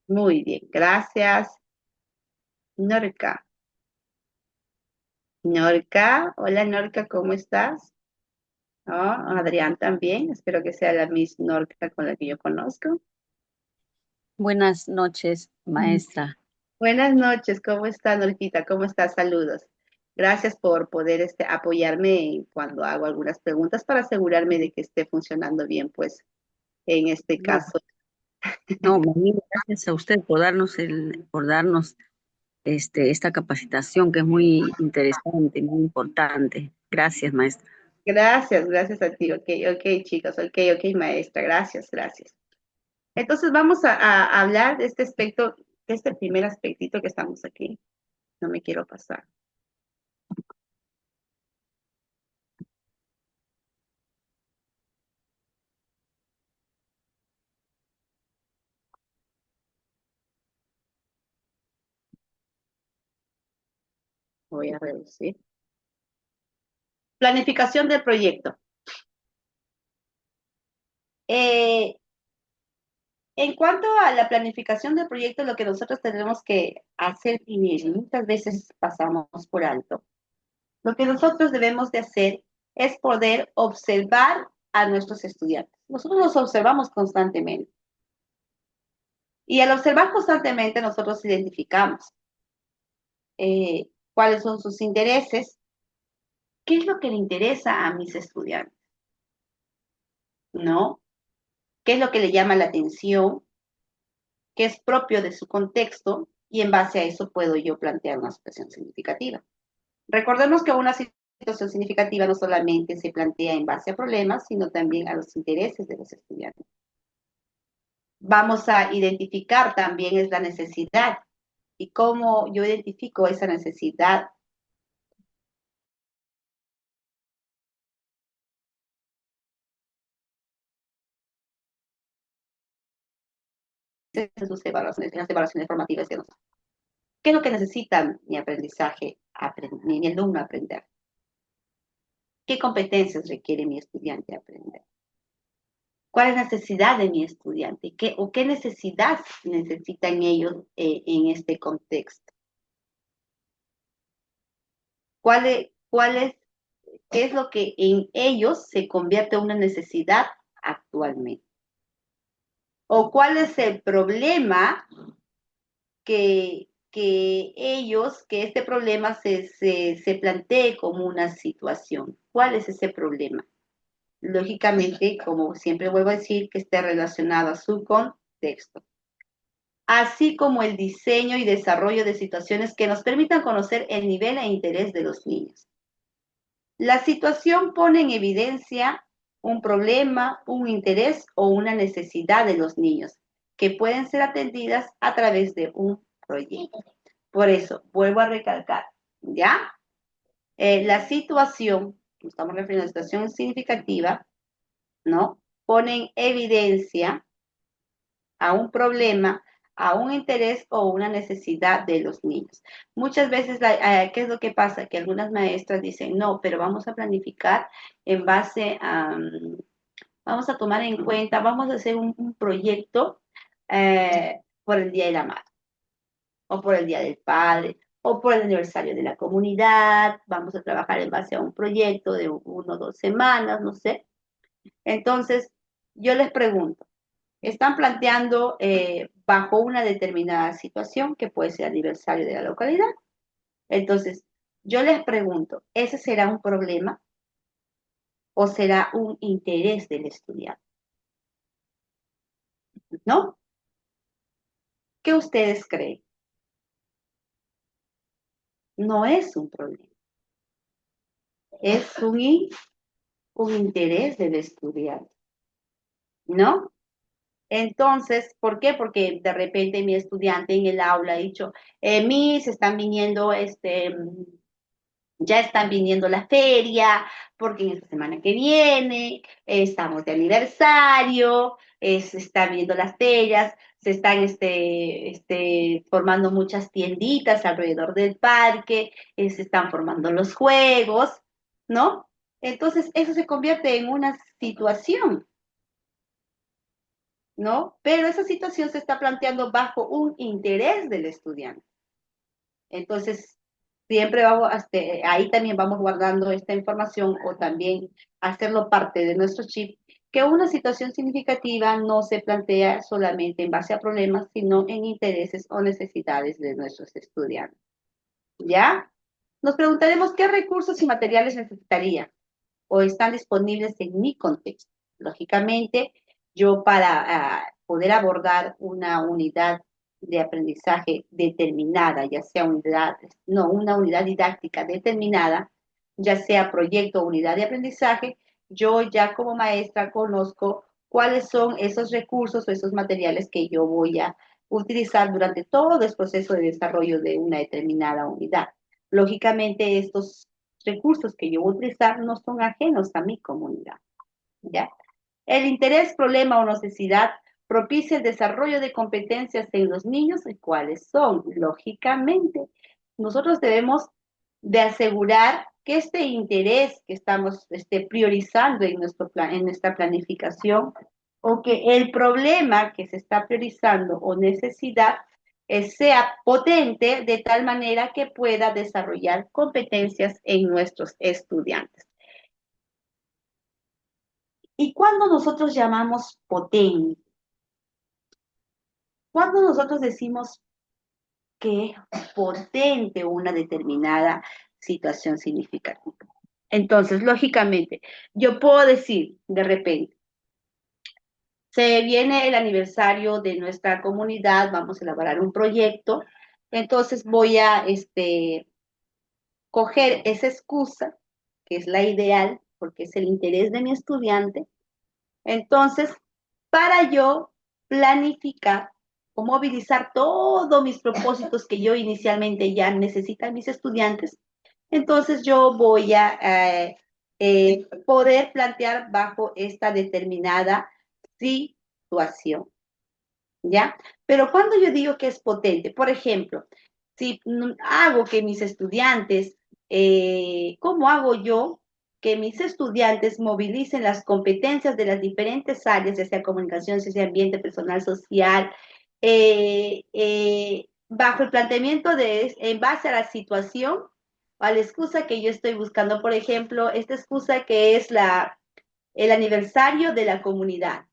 Muy bien, gracias. Norca. Norca, hola Norca, ¿cómo estás? Oh, Adrián también, espero que sea la Miss Norca con la que yo conozco. Buenas noches, maestra. Buenas noches, ¿cómo está Norquita? ¿Cómo estás? Saludos. Gracias por poder apoyarme cuando hago algunas preguntas para asegurarme de que esté funcionando bien, pues, en este No, caso. no, mil gracias a usted por darnos esta capacitación que es muy interesante, muy importante. Gracias, maestra. Gracias a ti. Ok, chicos, ok, maestra, gracias. Entonces vamos a hablar de este aspecto, de este primer aspectito que estamos aquí. No me quiero pasar. Voy a reducir. Planificación del proyecto. Eh, en cuanto a la planificación del proyecto, lo que nosotros tenemos que hacer, y muchas veces pasamos por alto, lo que nosotros debemos de hacer es poder observar a nuestros estudiantes. Nosotros los observamos constantemente. Y al observar constantemente, nosotros identificamos cuáles son sus intereses, qué es lo que le interesa a mis estudiantes, ¿no? ¿Qué es lo que le llama la atención? que es propio de su contexto, y en base a eso puedo yo plantear una situación significativa. Recordemos que una situación significativa no solamente se plantea en base a problemas, sino también a los intereses de los estudiantes. Vamos a identificar también es la necesidad y cómo yo identifico esa necesidad. En sus evaluaciones, en las evaluaciones formativas de nosotros. ¿Qué es lo que necesita mi aprendizaje, mi alumno aprender? ¿Qué competencias requiere mi estudiante aprender? ¿Cuál es la necesidad de mi estudiante? ¿Qué necesidad necesitan ellos en este contexto? ¿Qué es lo que en ellos se convierte en una necesidad actualmente? ¿O cuál es el problema que este problema se plantee como una situación? ¿Cuál es ese problema? Lógicamente, como siempre vuelvo a decir, que esté relacionado a su contexto, así como el diseño y desarrollo de situaciones que nos permitan conocer el nivel e interés de los niños. La situación pone en evidencia un problema, un interés o una necesidad de los niños que pueden ser atendidas a través de un proyecto. Por eso, vuelvo a recalcar, ¿ya? La situación, estamos refiriendo a la situación significativa, ¿no? Pone en evidencia a un problema, a un interés o una necesidad de los niños. Muchas veces, ¿qué es lo que pasa? Que algunas maestras dicen, no, pero vamos a planificar en base a, vamos a tomar en cuenta, vamos a hacer un proyecto por el Día de la Madre, o por el Día del Padre, o por el aniversario de la comunidad, vamos a trabajar en base a un proyecto de 1 o 2 semanas, no sé. Entonces, yo les pregunto, están planteando bajo una determinada situación que puede ser aniversario de la localidad. Entonces, yo les pregunto, ¿ese será un problema o será un interés del estudiante? ¿No? ¿Qué ustedes creen? No es un problema, es un interés del estudiante, ¿no? Entonces, ¿por qué? Porque de repente mi estudiante en el aula ha dicho, Miss, están viniendo ya están viniendo la feria, porque en esta semana que viene estamos de aniversario, se están viendo las ferias, se están formando muchas tienditas alrededor del parque, se están formando los juegos, ¿no? Entonces, eso se convierte en una situación, ¿no? Pero esa situación se está planteando bajo un interés del estudiante. Entonces, siempre vamos, ahí también vamos guardando esta información o también hacerlo parte de nuestro chip, que una situación significativa no se plantea solamente en base a problemas, sino en intereses o necesidades de nuestros estudiantes. ¿Ya? Nos preguntaremos qué recursos y materiales necesitaría o están disponibles en mi contexto. Lógicamente, yo para poder abordar una unidad de aprendizaje determinada, ya sea una unidad didáctica determinada, ya sea proyecto o unidad de aprendizaje, yo ya como maestra conozco cuáles son esos recursos o esos materiales que yo voy a utilizar durante todo el proceso de desarrollo de una determinada unidad. Lógicamente, estos recursos que yo voy a utilizar no son ajenos a mi comunidad, ¿ya? El interés, problema o necesidad propicia el desarrollo de competencias en los niños, ¿y cuáles son? Lógicamente, nosotros debemos de asegurar que este interés que estamos priorizando en nuestra planificación, o que el problema que se está priorizando o necesidad sea potente de tal manera que pueda desarrollar competencias en nuestros estudiantes. ¿Y cuando nosotros llamamos potente? Cuando nosotros decimos que es potente una determinada situación significativa. Entonces, lógicamente, yo puedo decir de repente, Se viene el aniversario de nuestra comunidad, vamos a elaborar un proyecto, entonces voy a coger esa excusa, que es la ideal, porque es el interés de mi estudiante, entonces, para yo planificar o movilizar todos mis propósitos que yo inicialmente ya necesitan mis estudiantes, entonces yo voy a poder plantear bajo esta determinada situación. ¿Ya? Pero cuando yo digo que es potente, por ejemplo, si hago que mis estudiantes, ¿cómo hago yo que mis estudiantes movilicen las competencias de las diferentes áreas, ya sea comunicación, ya sea ambiente personal, social, bajo el planteamiento en base a la situación, a la excusa que yo estoy buscando? Por ejemplo, esta excusa que es el aniversario de la comunidad.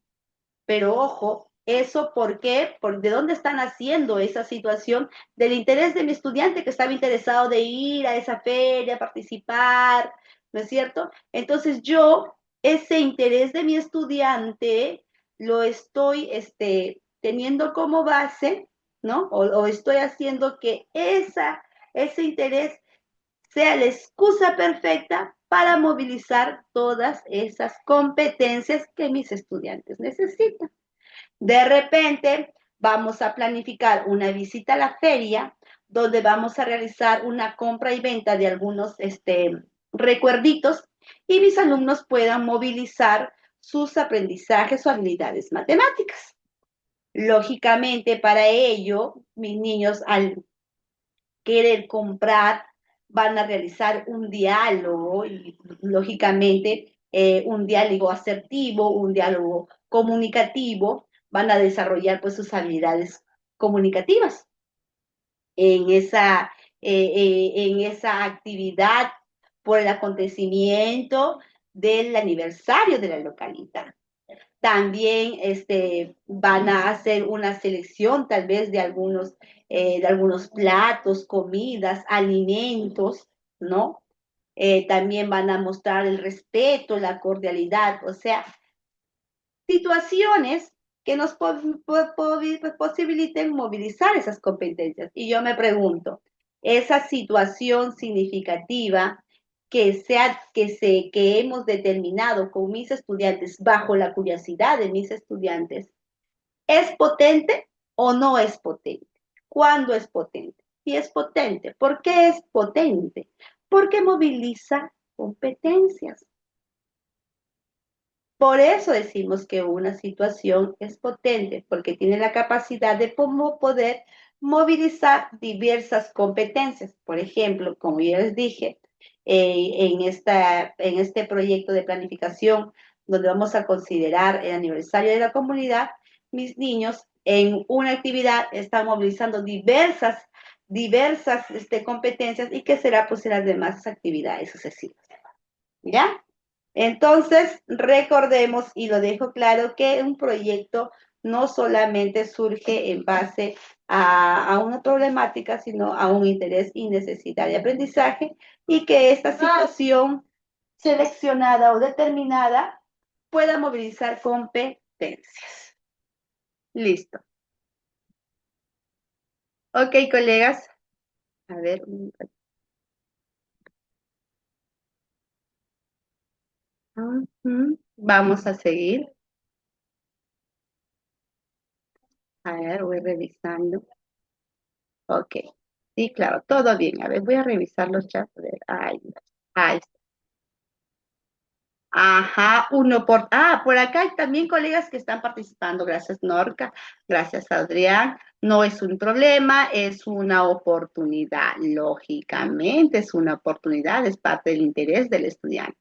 Pero ojo, ¿eso por qué? ¿De dónde están haciendo esa situación? Del interés de mi estudiante que estaba interesado de ir a esa feria, participar, ¿no es cierto? Entonces yo, ese interés de mi estudiante, lo estoy teniendo como base, ¿no? O estoy haciendo que ese interés sea la excusa perfecta para movilizar todas esas competencias que mis estudiantes necesitan. De repente, vamos a planificar una visita a la feria, donde vamos a realizar una compra y venta de algunos recuerditos y mis alumnos puedan movilizar sus aprendizajes o habilidades matemáticas. Lógicamente, para ello, mis niños al querer comprar van a realizar un diálogo y lógicamente un diálogo asertivo, un diálogo comunicativo, van a desarrollar pues sus habilidades comunicativas en esa actividad por el acontecimiento del aniversario de la localidad. También van a hacer una selección tal vez de algunos platos, comidas, alimentos, ¿no? También van a mostrar el respeto, la cordialidad, o sea, situaciones que nos posibiliten movilizar esas competencias. Y yo me pregunto, esa situación significativa que hemos determinado con mis estudiantes bajo la curiosidad de mis estudiantes, ¿es potente o no es potente? ¿Cuándo es potente? Si es potente, ¿por qué es potente? Porque moviliza competencias. Por eso decimos que una situación es potente, porque tiene la capacidad de poder movilizar diversas competencias. Por ejemplo, como ya les dije, en este proyecto de planificación, donde vamos a considerar el aniversario de la comunidad, mis niños en una actividad están movilizando diversas competencias y que será pues en las demás actividades sucesivas. ¿Ya? Entonces, recordemos, y lo dejo claro, que un proyecto no solamente surge en base a una problemática, sino a un interés y necesidad de aprendizaje, y que esta situación seleccionada o determinada pueda movilizar competencias. Listo. Ok, colegas. A ver. Vamos a seguir. A ver, voy revisando. Ok. Sí, claro, todo bien. A ver, voy a revisar los chats. A ver. Ahí está. Ajá, por acá hay también colegas que están participando. Gracias, Norca. Gracias, Adrián. No es un problema, es una oportunidad. Lógicamente, es una oportunidad, es parte del interés del estudiante.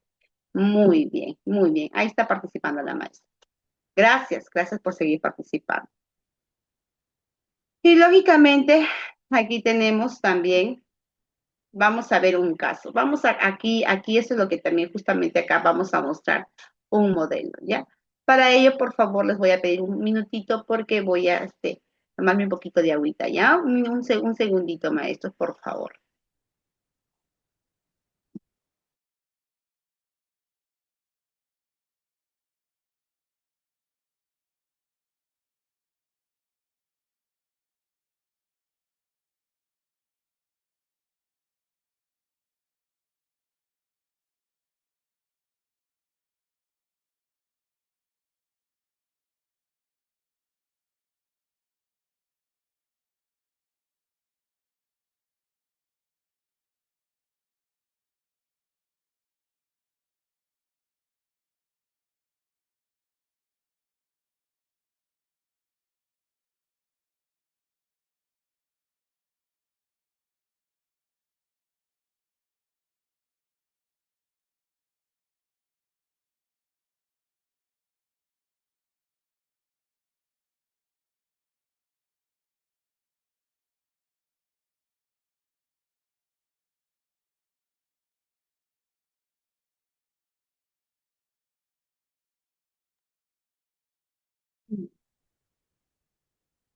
Muy bien, muy bien. Ahí está participando la maestra. Gracias por seguir participando. Y lógicamente, aquí tenemos también. Vamos a ver un caso. Aquí eso es lo que también justamente acá vamos a mostrar un modelo, ¿ya? Para ello, por favor, les voy a pedir un minutito porque voy a tomarme un poquito de agüita, ¿ya? Un segundito, maestros, por favor.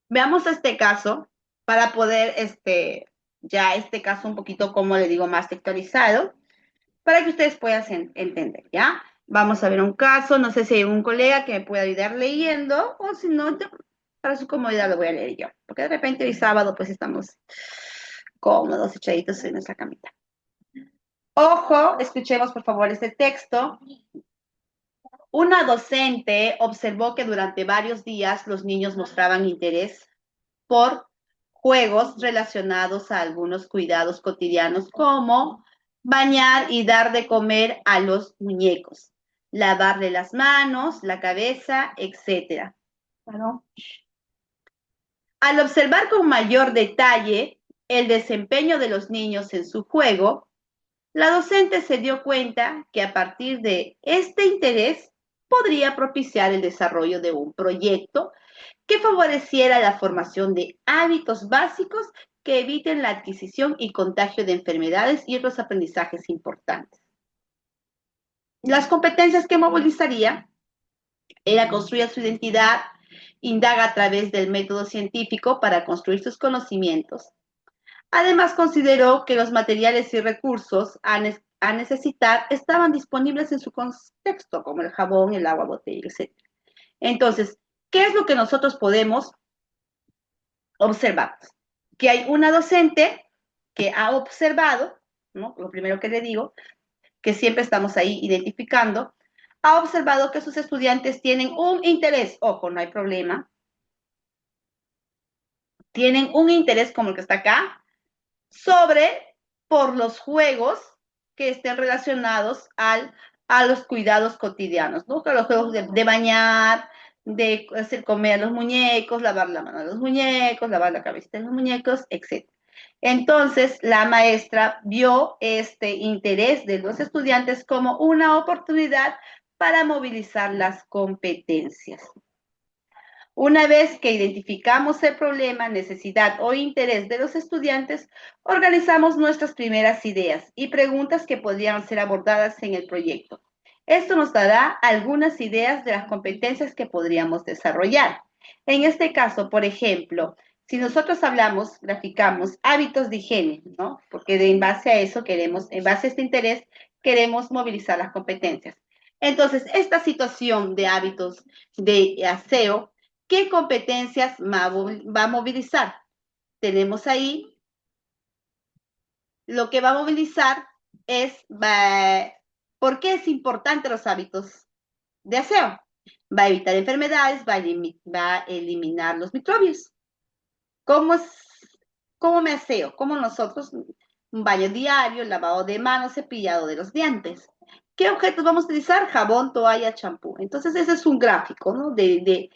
Veamos este caso para poder, ya este caso un poquito, como le digo, más textualizado, para que ustedes puedan entender, ¿ya? Vamos a ver un caso, no sé si hay un colega que me pueda ayudar leyendo, o si no, para su comodidad lo voy a leer yo, porque de repente hoy sábado pues estamos cómodos, echaditos en nuestra camita. Ojo, escuchemos por favor este texto. Una docente observó que durante varios días los niños mostraban interés por juegos relacionados a algunos cuidados cotidianos como bañar y dar de comer a los muñecos, lavarle las manos, la cabeza, etcétera. Claro. Al observar con mayor detalle el desempeño de los niños en su juego, la docente se dio cuenta que a partir de este interés podría propiciar el desarrollo de un proyecto que favoreciera la formación de hábitos básicos que eviten la adquisición y contagio de enfermedades y otros aprendizajes importantes. Las competencias que movilizaría era construir su identidad, indaga a través del método científico para construir sus conocimientos. Además, consideró que los materiales y recursos a necesitar estaban disponibles en su contexto, como el jabón, el agua, botella, etc. Entonces, ¿qué es lo que nosotros podemos observar? Que hay una docente que ha observado, ¿no? Lo primero que le digo, que siempre estamos ahí identificando, ha observado que sus estudiantes tienen un interés, ojo, no hay problema, tienen un interés como el que está acá, por los juegos que estén relacionados a los cuidados cotidianos, ¿no? Que los juegos de bañar, de hacer comer a los muñecos, lavar la mano a los muñecos, lavar la cabecita de los muñecos, etc. Entonces, la maestra vio este interés de los estudiantes como una oportunidad para movilizar las competencias. Una vez que identificamos el problema, necesidad o interés de los estudiantes, organizamos nuestras primeras ideas y preguntas que podrían ser abordadas en el proyecto. Esto nos dará algunas ideas de las competencias que podríamos desarrollar. En este caso, por ejemplo, si nosotros hablamos, graficamos hábitos de higiene, ¿no? Porque en base a eso queremos, en base a este interés, queremos movilizar las competencias. Entonces, esta situación de hábitos de aseo, ¿qué competencias va a movilizar? Tenemos ahí, lo que va a movilizar es, ¿por qué es importante los hábitos de aseo? Va a evitar enfermedades, va a eliminar los microbios. ¿Cómo, es, ¿Cómo me aseo? Como nosotros, un baño diario, lavado de manos, cepillado de los dientes. ¿Qué objetos vamos a utilizar? Jabón, toalla, champú. Entonces, ese es un gráfico, ¿no? De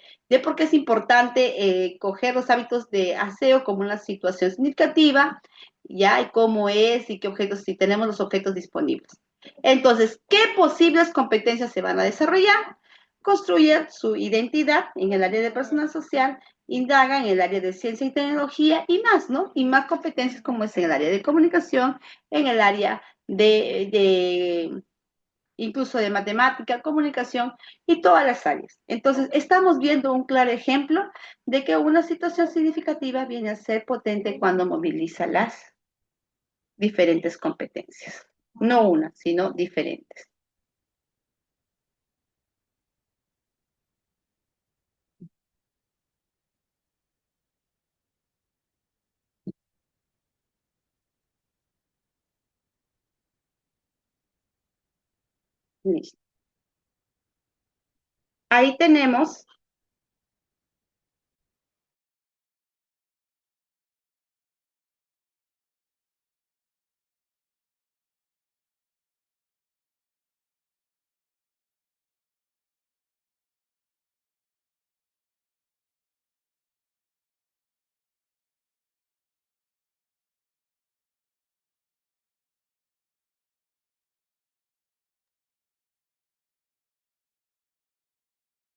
por qué es importante coger los hábitos de aseo como una situación significativa, ya, y cómo es, y qué objetos, si tenemos los objetos disponibles. Entonces, ¿qué posibles competencias se van a desarrollar? Construir su identidad en el área de personal social, indaga en el área de ciencia y tecnología y más, ¿no? Y más competencias como es en el área de comunicación, en el área de incluso de matemática, comunicación y todas las áreas. Entonces, estamos viendo un claro ejemplo de que una situación significativa viene a ser potente cuando moviliza las diferentes competencias. No una, sino diferentes. Listo. Ahí tenemos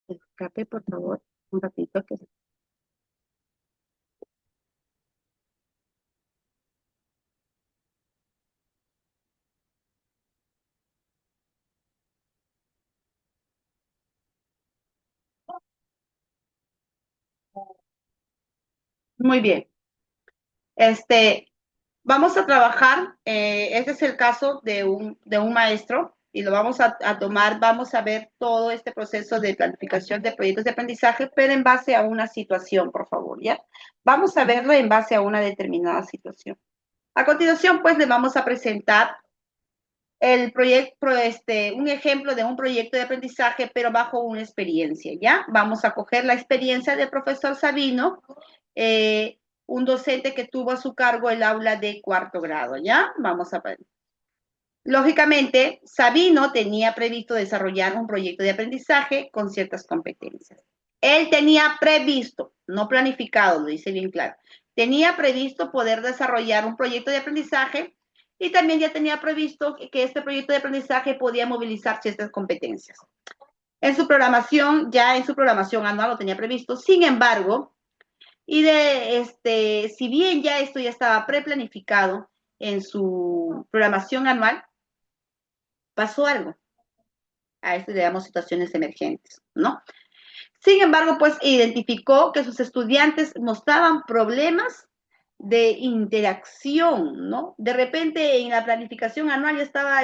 escape, por favor, un ratito que Muy bien. Vamos a trabajar, este es el caso de un maestro y lo vamos a tomar, vamos a ver todo este proceso de planificación de proyectos de aprendizaje, pero en base a una situación, por favor, ¿ya? Vamos a verlo en base a una determinada situación. A continuación, pues, le vamos a presentar el proyecto, un ejemplo de un proyecto de aprendizaje, pero bajo una experiencia, ¿ya? Vamos a coger la experiencia del profesor Sabino, un docente que tuvo a su cargo el aula de cuarto grado, ¿ya? Vamos a ver. Lógicamente, Sabino tenía previsto desarrollar un proyecto de aprendizaje con ciertas competencias. Él tenía previsto, no planificado, lo dice bien claro, tenía previsto poder desarrollar un proyecto de aprendizaje y también ya tenía previsto que este proyecto de aprendizaje podía movilizar ciertas competencias. En su programación, ya en su programación anual lo tenía previsto, sin embargo, si bien ya esto ya estaba preplanificado en su programación anual, pasó algo. A esto le llamamos situaciones emergentes, ¿no? Sin embargo, pues identificó que sus estudiantes mostraban problemas de interacción, ¿no? De repente en la planificación anual ya estaba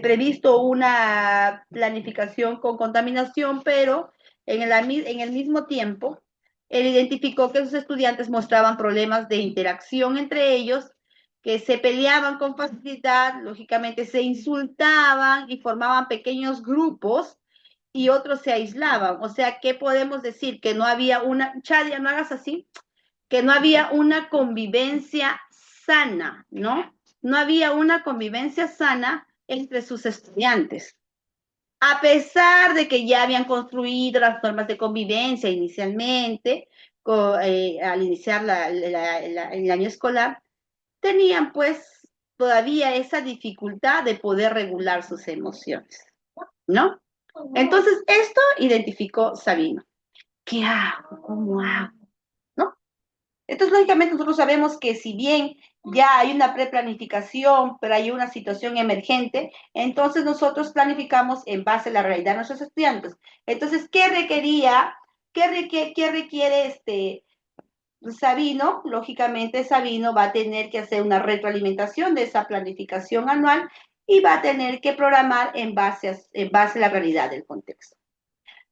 previsto una planificación con contaminación, pero en el mismo tiempo, él identificó que sus estudiantes mostraban problemas de interacción entre ellos, que se peleaban con facilidad, lógicamente se insultaban y formaban pequeños grupos y otros se aislaban. O sea, ¿qué podemos decir? Que no había una, Chadia, no hagas así, que no había una convivencia sana, ¿no? No había una convivencia sana entre sus estudiantes. A pesar de que ya habían construido las normas de convivencia inicialmente, al iniciar el año escolar, tenían pues todavía esa dificultad de poder regular sus emociones, ¿no? Entonces, esto identificó Sabino. ¿Qué hago? ¿Cómo hago? ¿No? Entonces, lógicamente, nosotros sabemos que si bien ya hay una preplanificación, pero hay una situación emergente, entonces nosotros planificamos en base a la realidad de nuestros estudiantes. Entonces, ¿qué requería? ¿Qué requiere Sabino? Lógicamente, Sabino va a tener que hacer una retroalimentación de esa planificación anual y va a tener que programar en base a la realidad del contexto.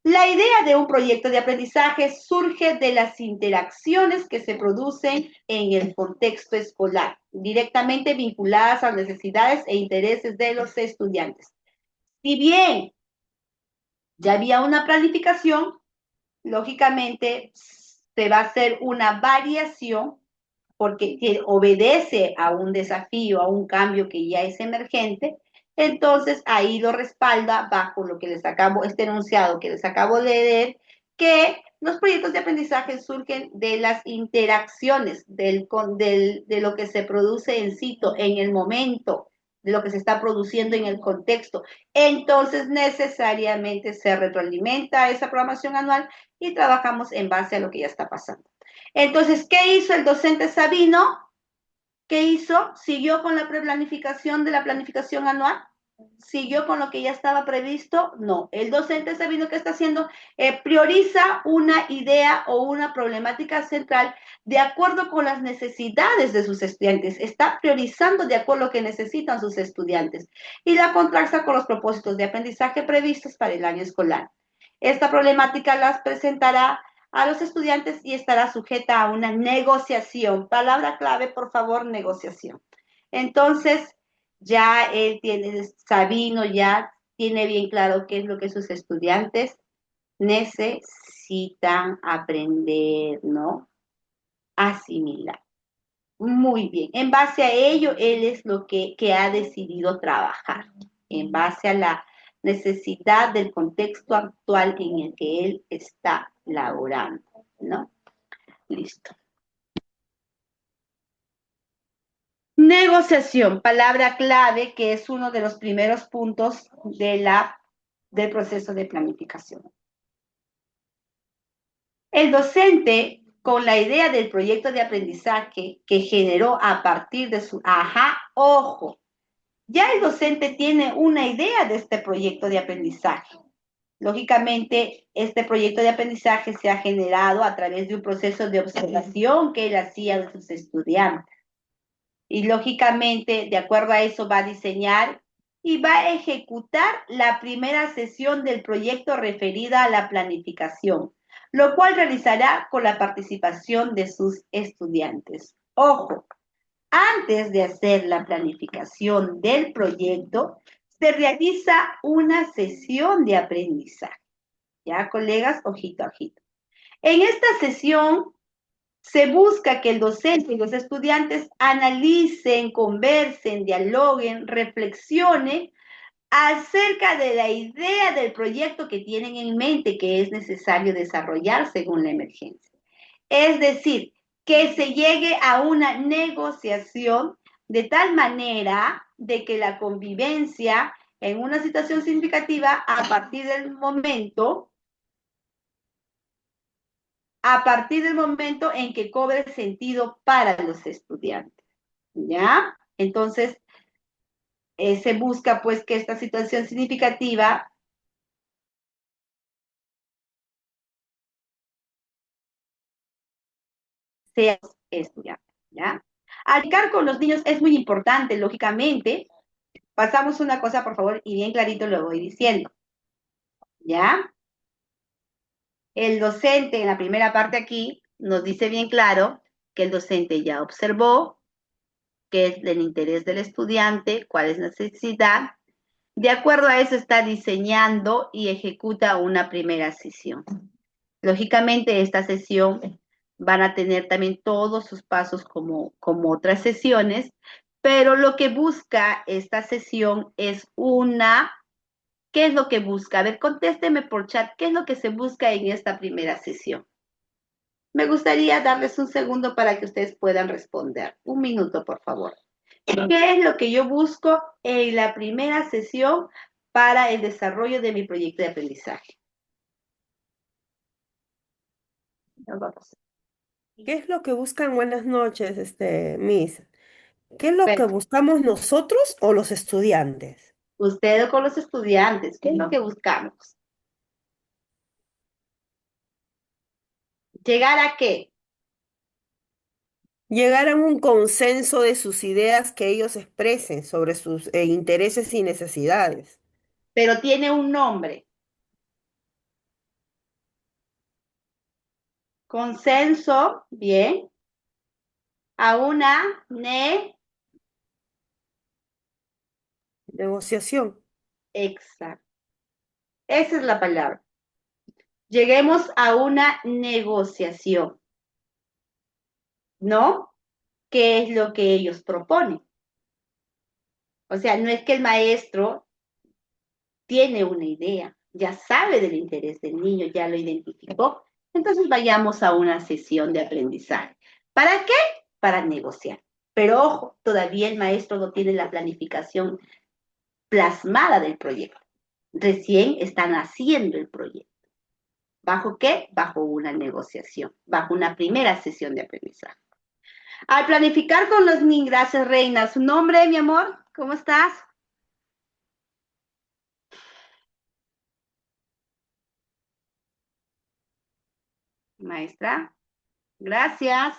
La idea de un proyecto de aprendizaje surge de las interacciones que se producen en el contexto escolar, directamente vinculadas a las necesidades e intereses de los estudiantes. Si bien ya había una planificación, lógicamente se va a hacer una variación porque obedece a un desafío, a un cambio que ya es emergente, entonces ahí lo respalda bajo lo que les acabo, este enunciado que les acabo de leer, que los proyectos de aprendizaje surgen de las interacciones, de lo que se produce en sitio, en el momento, de lo que se está produciendo en el contexto. Entonces necesariamente se retroalimenta esa programación anual y trabajamos en base a lo que ya está pasando. Entonces, ¿qué hizo el docente Sabino? ¿Qué hizo? ¿Siguió con la preplanificación de la planificación anual? ¿Siguió con lo que ya estaba previsto? No. El docente Sabino, ¿qué está haciendo? Prioriza una idea o una problemática central de acuerdo con las necesidades de sus estudiantes. Está priorizando de acuerdo a lo que necesitan sus estudiantes y la contrasta con los propósitos de aprendizaje previstos para el año escolar. Esta problemática las presentará a los estudiantes y estará sujeta a una negociación. Palabra clave, por favor, negociación. Entonces, ya él tiene, Sabino ya tiene bien claro qué es lo que sus estudiantes necesitan aprender, ¿no? Asimilar. Muy bien. En base a ello, él es lo que ha decidido trabajar, en base a la necesidad del contexto actual en el que él está laborando, ¿no? Listo. Negociación, palabra clave que es uno de los primeros puntos del proceso de planificación. El docente, con la idea del proyecto de aprendizaje que generó a partir de su, ojo, ya el docente tiene una idea de este proyecto de aprendizaje. Lógicamente, este proyecto de aprendizaje se ha generado a través de un proceso de observación que él hacía de sus estudiantes. Y lógicamente, de acuerdo a eso, va a diseñar y va a ejecutar la primera sesión del proyecto referida a la planificación, lo cual realizará con la participación de sus estudiantes. Ojo, antes de hacer la planificación del proyecto, se realiza una sesión de aprendizaje. Ya, colegas, ojito, ojito. En esta sesión se busca que el docente y los estudiantes analicen, conversen, dialoguen, reflexionen acerca de la idea del proyecto que tienen en mente que es necesario desarrollar según la emergencia. Es decir, que se llegue a una negociación de tal manera de que la convivencia en una situación significativa a partir del momento en que cobre sentido para los estudiantes, ¿ya? Entonces, se busca pues que esta situación significativa sea estudiante, ¿ya? Aplicar con los niños es muy importante, lógicamente. Pasamos una cosa, por favor, y bien clarito lo voy diciendo, ¿ya? El docente en la primera parte aquí nos dice bien claro que el docente ya observó qué es el interés del estudiante, cuál es la necesidad. De acuerdo a eso está diseñando y ejecuta una primera sesión. Lógicamente, esta sesión van a tener también todos sus pasos como otras sesiones, pero lo que busca esta sesión es ¿qué es lo que busca? A ver, contésteme por chat, ¿qué es lo que se busca en esta primera sesión? Me gustaría darles un segundo para que ustedes puedan responder. Un minuto, por favor. ¿Qué es lo que yo busco en la primera sesión para el desarrollo de mi proyecto de aprendizaje? Nos vamos. ¿Qué es lo que buscan? Buenas noches, Miss. ¿Qué es lo que Bueno, buscamos nosotros o los estudiantes? ustedes con los estudiantes, ¿qué es lo que buscamos? ¿Llegar a qué? Llegar a un consenso de sus ideas que ellos expresen sobre sus intereses y necesidades. Pero tiene un nombre. Consenso, bien. A una Negociación. exacto. Esa es la palabra. Lleguemos a una negociación, ¿no? ¿Qué es lo que ellos proponen? O sea, no es que el maestro tiene una idea, ya sabe del interés del niño, ya lo identificó. Entonces vayamos a una sesión de aprendizaje. ¿Para qué? Para negociar. Pero ojo, todavía el maestro no tiene la planificación plasmada del proyecto. Recién están haciendo el proyecto. ¿Bajo qué? Bajo una negociación, bajo una primera sesión de aprendizaje. Al planificar con los niños, gracias Reina, ¿su nombre, mi amor? ¿Cómo estás? Maestra, gracias.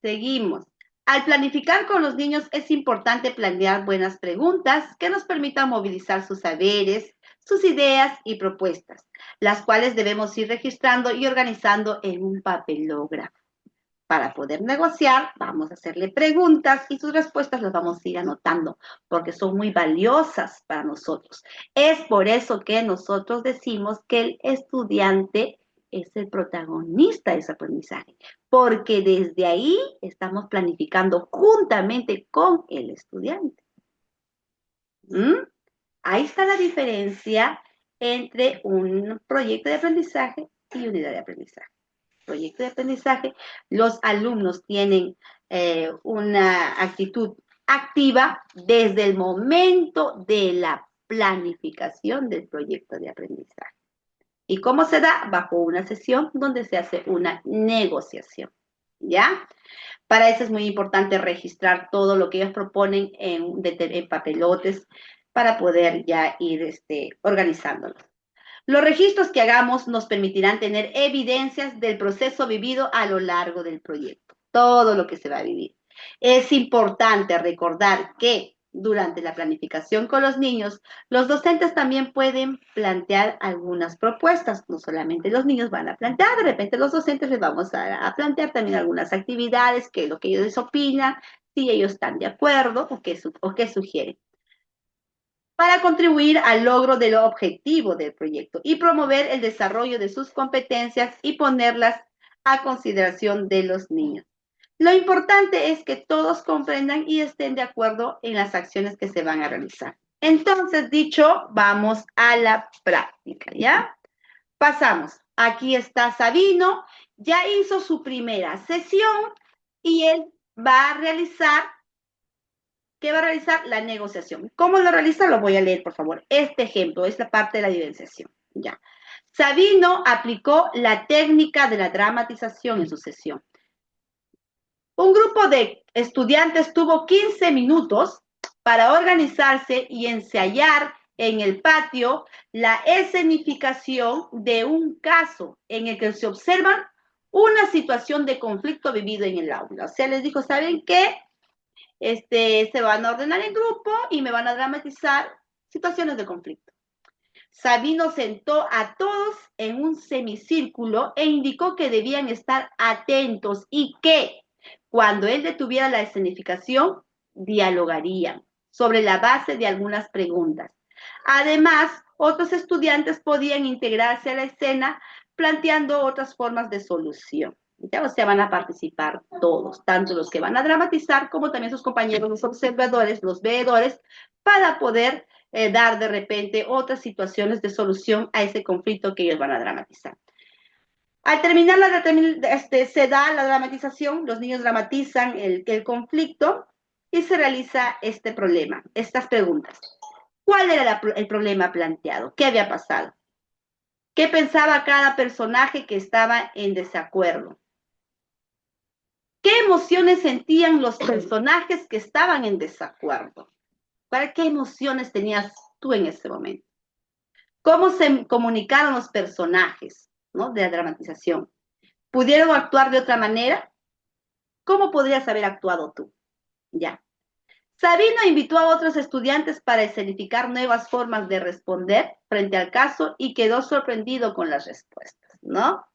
Seguimos. Al planificar con los niños es importante planear buenas preguntas que nos permitan movilizar sus saberes, sus ideas y propuestas, las cuales debemos ir registrando y organizando en un papelógrafo. Para poder negociar, vamos a hacerle preguntas y sus respuestas las vamos a ir anotando porque son muy valiosas para nosotros. Es por eso que nosotros decimos que el estudiante es el protagonista de ese aprendizaje, porque desde ahí estamos planificando juntamente con el estudiante. ¿Mm? Ahí está la diferencia entre un proyecto de aprendizaje y unidad de aprendizaje. Proyecto de aprendizaje, los alumnos tienen una actitud activa desde el momento de la planificación del proyecto de aprendizaje. ¿Y cómo se da? Bajo una sesión donde se hace una negociación, ¿ya? Para eso es muy importante registrar todo lo que ellos proponen en papelotes, para poder ya ir organizándolos. Los registros que hagamos nos permitirán tener evidencias del proceso vivido a lo largo del proyecto, todo lo que se va a vivir. Es importante recordar que durante la planificación con los niños, los docentes también pueden plantear algunas propuestas, no solamente los niños van a plantear, de repente los docentes les vamos a plantear también algunas actividades, qué es lo que ellos opinan, si ellos están de acuerdo o qué sugieren, para contribuir al logro del objetivo del proyecto y promover el desarrollo de sus competencias y ponerlas a consideración de los niños. Lo importante es que todos comprendan y estén de acuerdo en las acciones que se van a realizar. Entonces, dicho, vamos a la práctica, ¿ya? Pasamos. Aquí está Sabino, ya hizo su primera sesión y él va a realizar, ¿qué va a realizar? La negociación. ¿Cómo lo realiza? Lo voy a leer, por favor. Este ejemplo, esta parte de la evidenciación, ya. Sabino aplicó la técnica de la dramatización en su sesión. Un grupo de estudiantes tuvo 15 minutos para organizarse y ensayar en el patio la escenificación de un caso en el que se observa una situación de conflicto vivido en el aula. O sea, les dijo, ¿saben qué? Se van a ordenar en grupo y me van a dramatizar situaciones de conflicto. Sabino sentó a todos en un semicírculo e indicó que debían estar atentos y que cuando él detuviera la escenificación, dialogarían sobre la base de algunas preguntas. Además, otros estudiantes podían integrarse a la escena planteando otras formas de solución. ¿Ya? O sea, van a participar todos, tanto los que van a dramatizar como también sus compañeros, los observadores, los veedores, para poder dar de repente otras situaciones de solución a ese conflicto que ellos van a dramatizar. Al terminar se da la dramatización, los niños dramatizan el conflicto y se realiza este problema, estas preguntas. ¿Cuál era el problema planteado? ¿Qué había pasado? ¿Qué pensaba cada personaje que estaba en desacuerdo? ¿Qué emociones sentían los personajes que estaban en desacuerdo? ¿Qué emociones tenías tú en ese momento? ¿Cómo se comunicaron los personajes, ¿no? De la dramatización? ¿Pudieron actuar de otra manera? ¿Cómo podrías haber actuado tú? Ya. Sabino invitó a otros estudiantes para escenificar nuevas formas de responder frente al caso y quedó sorprendido con las respuestas, ¿no?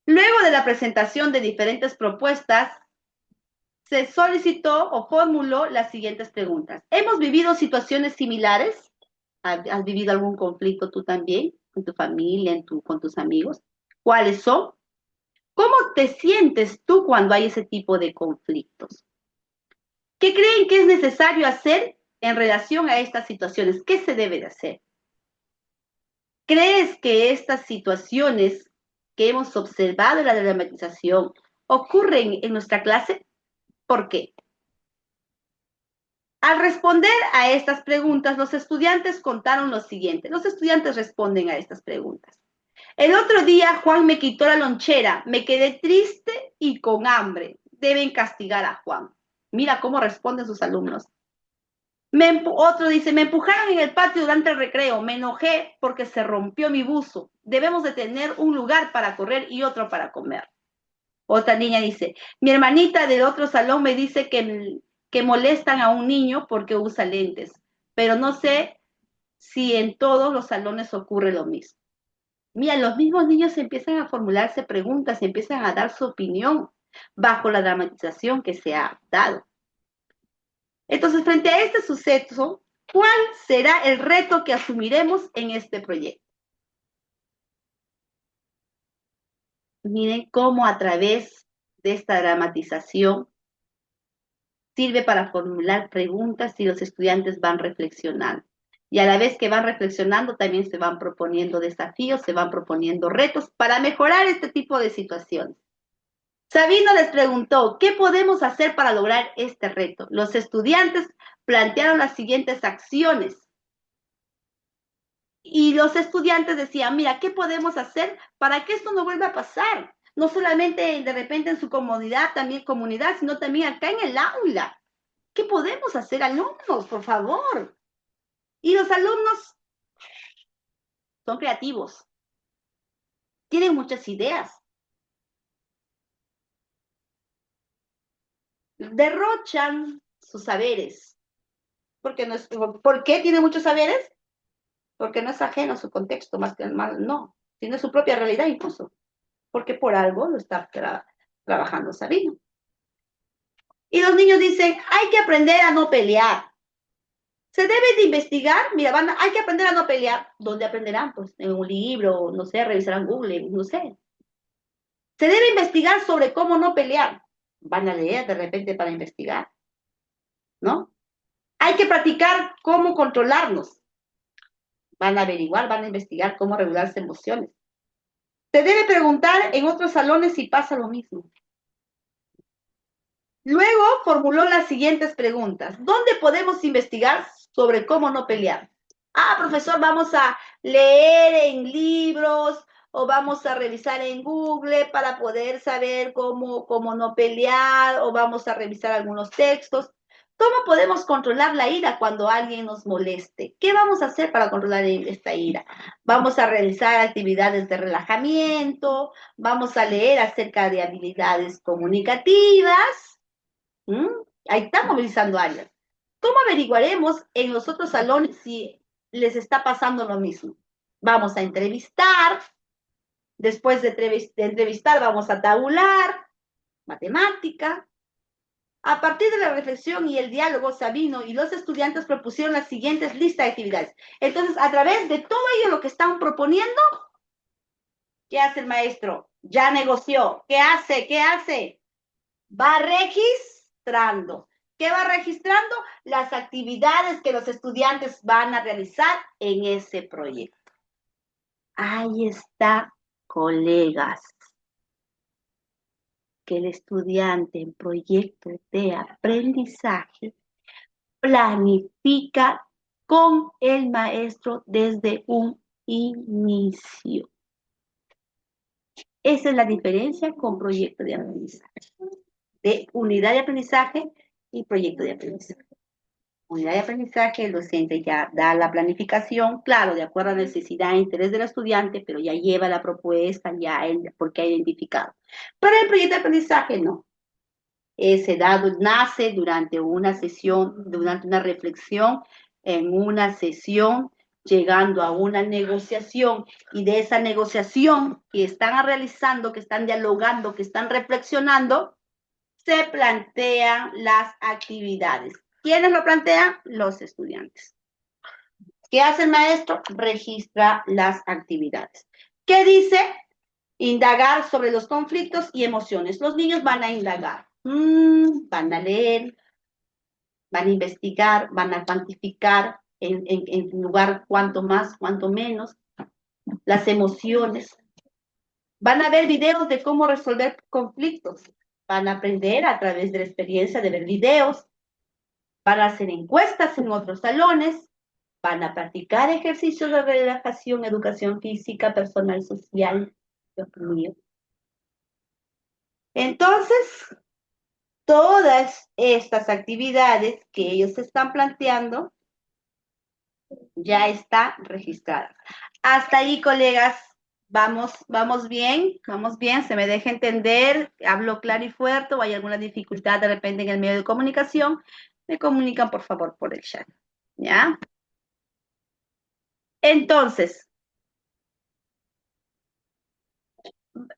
Luego de la presentación de diferentes propuestas, se solicitó o formuló las siguientes preguntas. ¿Hemos vivido situaciones similares? ¿Has vivido algún conflicto tú también? ¿En tu familia, con tus amigos? ¿Cuáles son? ¿Cómo te sientes tú cuando hay ese tipo de conflictos? ¿Qué creen que es necesario hacer en relación a estas situaciones? ¿Qué se debe de hacer? ¿Crees que estas situaciones que hemos observado en la dramatización ocurren en nuestra clase? ¿Por qué? Al responder a estas preguntas, los estudiantes contaron lo siguiente. Los estudiantes responden a estas preguntas. El otro día Juan me quitó la lonchera, me quedé triste y con hambre. Deben castigar a Juan. Mira cómo responden sus alumnos. Otro dice, me empujaron en el patio durante el recreo, me enojé porque se rompió mi buzo. Debemos de tener un lugar para correr y otro para comer. Otra niña dice, mi hermanita del otro salón me dice que molestan a un niño porque usa lentes, pero no sé si en todos los salones ocurre lo mismo. Mira, los mismos niños empiezan a formularse preguntas, empiezan a dar su opinión bajo la dramatización que se ha dado. Entonces, frente a este suceso, ¿cuál será el reto que asumiremos en este proyecto? Miren cómo a través de esta dramatización sirve para formular preguntas y los estudiantes van reflexionando. Y a la vez que van reflexionando, también se van proponiendo desafíos, se van proponiendo retos para mejorar este tipo de situaciones. Sabino les preguntó, ¿qué podemos hacer para lograr este reto? Los estudiantes plantearon las siguientes acciones. Y los estudiantes decían, mira, ¿qué podemos hacer para que esto no vuelva a pasar? No solamente de repente en su comunidad, sino también acá en el aula. ¿Qué podemos hacer, alumnos, por favor? Y los alumnos son creativos, tienen muchas ideas, derrochan sus saberes. ¿Por qué tiene muchos saberes? Porque no es ajeno a su contexto, más que no, sino su propia realidad incluso, porque por algo lo está trabajando Sabino. Y los niños dicen, hay que aprender a no pelear. Se debe de investigar, mira, hay que aprender a no pelear. ¿Dónde aprenderán? Pues en un libro, no sé, revisarán Google, no sé. Se debe investigar sobre cómo no pelear. Van a leer de repente para investigar, ¿no? Hay que practicar cómo controlarnos. Van a averiguar, van a investigar cómo regular sus emociones. Se debe preguntar en otros salones si pasa lo mismo. Luego formuló las siguientes preguntas. ¿Dónde podemos investigar sobre cómo no pelear? Ah, profesor, vamos a leer en libros o vamos a revisar en Google para poder saber cómo no pelear, o vamos a revisar algunos textos. ¿Cómo podemos controlar la ira cuando alguien nos moleste? ¿Qué vamos a hacer para controlar esta ira? Vamos a realizar actividades de relajamiento, vamos a leer acerca de habilidades comunicativas. Ahí está movilizando áreas. ¿Cómo averiguaremos en los otros salones si les está pasando lo mismo? Vamos a entrevistar, después de entrevistar vamos a tabular, matemática. A partir de la reflexión y el diálogo, Sabino y los estudiantes propusieron las siguientes listas de actividades. Entonces, a través de todo ello lo que están proponiendo, ¿qué hace el maestro? Ya negoció. ¿Qué hace? ¿Qué hace? Va registrando. ¿Qué va registrando? Las actividades que los estudiantes van a realizar en ese proyecto. Ahí está, colegas, que el estudiante en proyecto de aprendizaje planifica con el maestro desde un inicio. Esa es la diferencia con proyecto de aprendizaje, de unidad de aprendizaje y proyecto de aprendizaje. Unidad de aprendizaje, el docente ya da la planificación, claro, de acuerdo a la necesidad e interés del estudiante, pero ya lleva la propuesta, ya él, porque ha identificado. Pero el proyecto de aprendizaje no. Ese dado nace durante una sesión, durante una reflexión, en una sesión, llegando a una negociación, y de esa negociación que están realizando, que están dialogando, que están reflexionando, se plantean las actividades. ¿Quiénes lo plantean? Los estudiantes. ¿Qué hace el maestro? Registra las actividades. ¿Qué dice? Indagar sobre los conflictos y emociones. Los niños van a indagar, van a leer, van a investigar, van a cuantificar en lugar cuánto más, cuánto menos, las emociones. Van a ver videos de cómo resolver conflictos. Van a aprender a través de la experiencia de ver videos. Van a hacer encuestas en otros salones. Van a practicar ejercicios de relajación, educación física, personal, social. Dios mío. Entonces, todas estas actividades que ellos están planteando ya está registrada. Hasta ahí, colegas, vamos bien, se me deja entender, hablo claro y fuerte, o hay alguna dificultad de repente en el medio de comunicación, me comunican por favor por el chat, ¿ya? Entonces,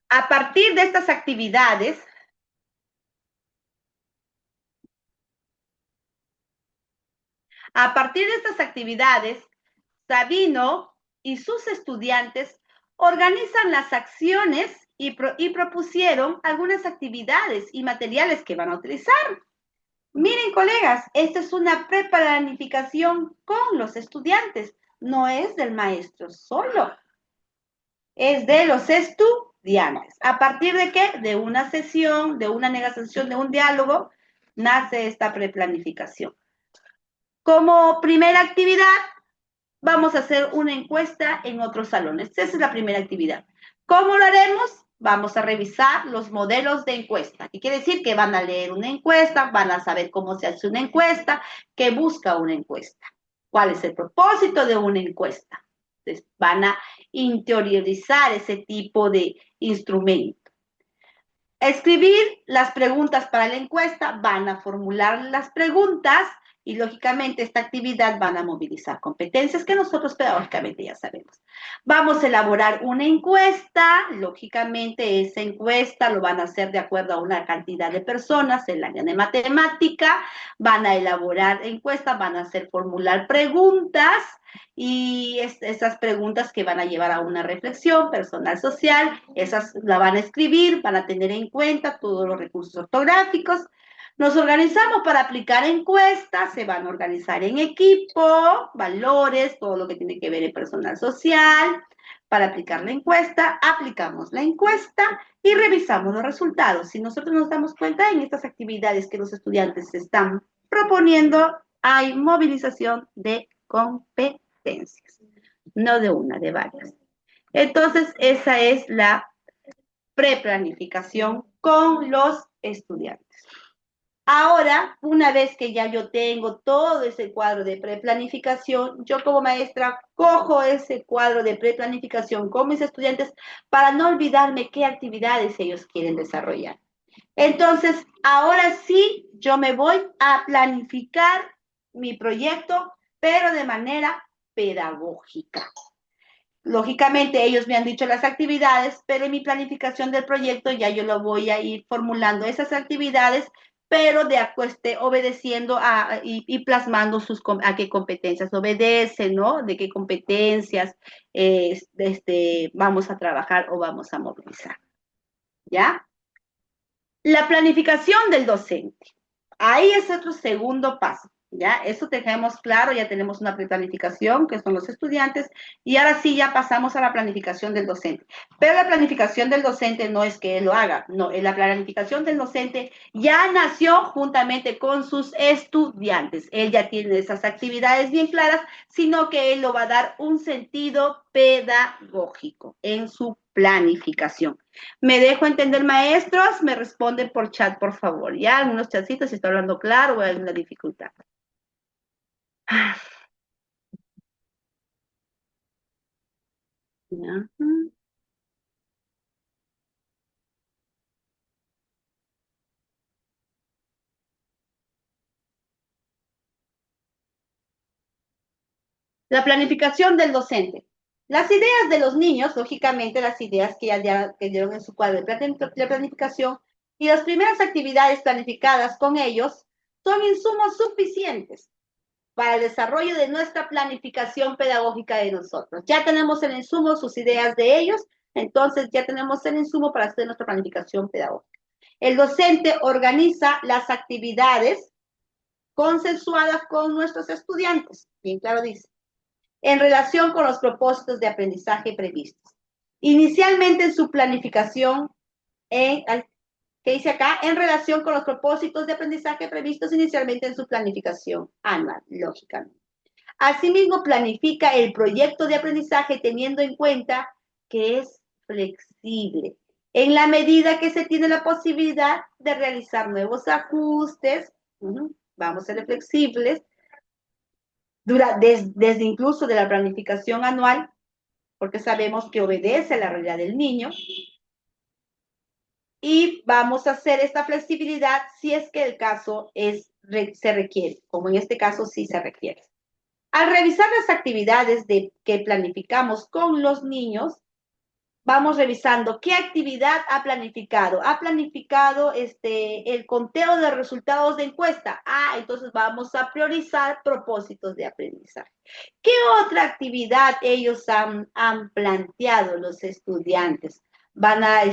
a partir de estas actividades, Sabino y sus estudiantes organizan las acciones y propusieron algunas actividades y materiales que van a utilizar. Miren, colegas, esta es una preplanificación con los estudiantes, no es del maestro solo, es de los estudiantes. ¿A partir de qué? De una sesión, de una negociación, de un diálogo, nace esta preplanificación. Como primera actividad, vamos a hacer una encuesta en otros salones. Esa es la primera actividad. ¿Cómo lo haremos? vamos a revisar los modelos de encuesta. ¿Qué quiere decir? Que van a leer una encuesta, van a saber cómo se hace una encuesta, qué busca una encuesta, cuál es el propósito de una encuesta. Entonces, van a interiorizar ese tipo de instrumento. Escribir las preguntas para la encuesta, van a formular las preguntas y lógicamente esta actividad van a movilizar competencias que nosotros pedagógicamente ya sabemos. Vamos a elaborar una encuesta, lógicamente esa encuesta lo van a hacer de acuerdo a una cantidad de personas en el área de matemática, van a elaborar encuestas, van a hacer formular preguntas y esas preguntas que van a llevar a una reflexión personal social, esas la van a escribir, van a tener en cuenta todos los recursos ortográficos. Nos organizamos para aplicar encuestas, se van a organizar en equipo, valores, todo lo que tiene que ver en personal social. Para aplicar la encuesta, aplicamos la encuesta y revisamos los resultados. Si nosotros nos damos cuenta en estas actividades que los estudiantes se están proponiendo, hay movilización de competencias, no de una, de varias. Entonces, esa es la preplanificación con los estudiantes. Ahora, una vez que ya yo tengo todo ese cuadro de preplanificación, yo como maestra cojo ese cuadro de preplanificación con mis estudiantes para no olvidarme qué actividades ellos quieren desarrollar. Entonces, ahora sí, yo me voy a planificar mi proyecto, pero de manera pedagógica. Lógicamente, ellos me han dicho las actividades, pero en mi planificación del proyecto ya yo lo voy a ir formulando esas actividades, pero obedeciendo y plasmando a qué competencias obedecen, ¿no? De qué competencias vamos a trabajar o vamos a movilizar. ¿Ya? La planificación del docente. Ahí es otro segundo paso. ¿Ya? Eso tenemos claro, ya tenemos una preplanificación, que son los estudiantes, y ahora sí ya pasamos a la planificación del docente. Pero la planificación del docente no es que él lo haga, no, la planificación del docente ya nació juntamente con sus estudiantes. Él ya tiene esas actividades bien claras, sino que él lo va a dar un sentido pedagógico en su planificación. ¿Me dejo entender, maestros? Me responden por chat, por favor. Ya, algunos chatcitos, si está hablando claro o hay alguna dificultad. Ya. La planificación del docente. Las ideas de los niños, lógicamente las ideas que ya que dieron en su cuadro de planificación y las primeras actividades planificadas con ellos son insumos suficientes para el desarrollo de nuestra planificación pedagógica de nosotros. Ya tenemos el insumo, sus ideas de ellos, entonces ya tenemos el insumo para hacer nuestra planificación pedagógica. El docente organiza las actividades consensuadas con nuestros estudiantes, bien claro dice, en relación con los propósitos de aprendizaje previstos. Inicialmente en su planificación, ¿qué dice acá? En relación con los propósitos de aprendizaje previstos inicialmente en su planificación anual, lógicamente. Asimismo, planifica el proyecto de aprendizaje teniendo en cuenta que es flexible, en la medida que se tiene la posibilidad de realizar nuevos ajustes, vamos a ser flexibles, desde incluso de la planificación anual, porque sabemos que obedece a la realidad del niño, y vamos a hacer esta flexibilidad si es que el caso se requiere, como en este caso sí se requiere. Al revisar las actividades que planificamos con los niños, vamos revisando qué actividad ha planificado. Ha planificado el conteo de resultados de encuesta. Entonces vamos a priorizar propósitos de aprendizaje. ¿Qué otra actividad ellos han planteado los estudiantes? Van a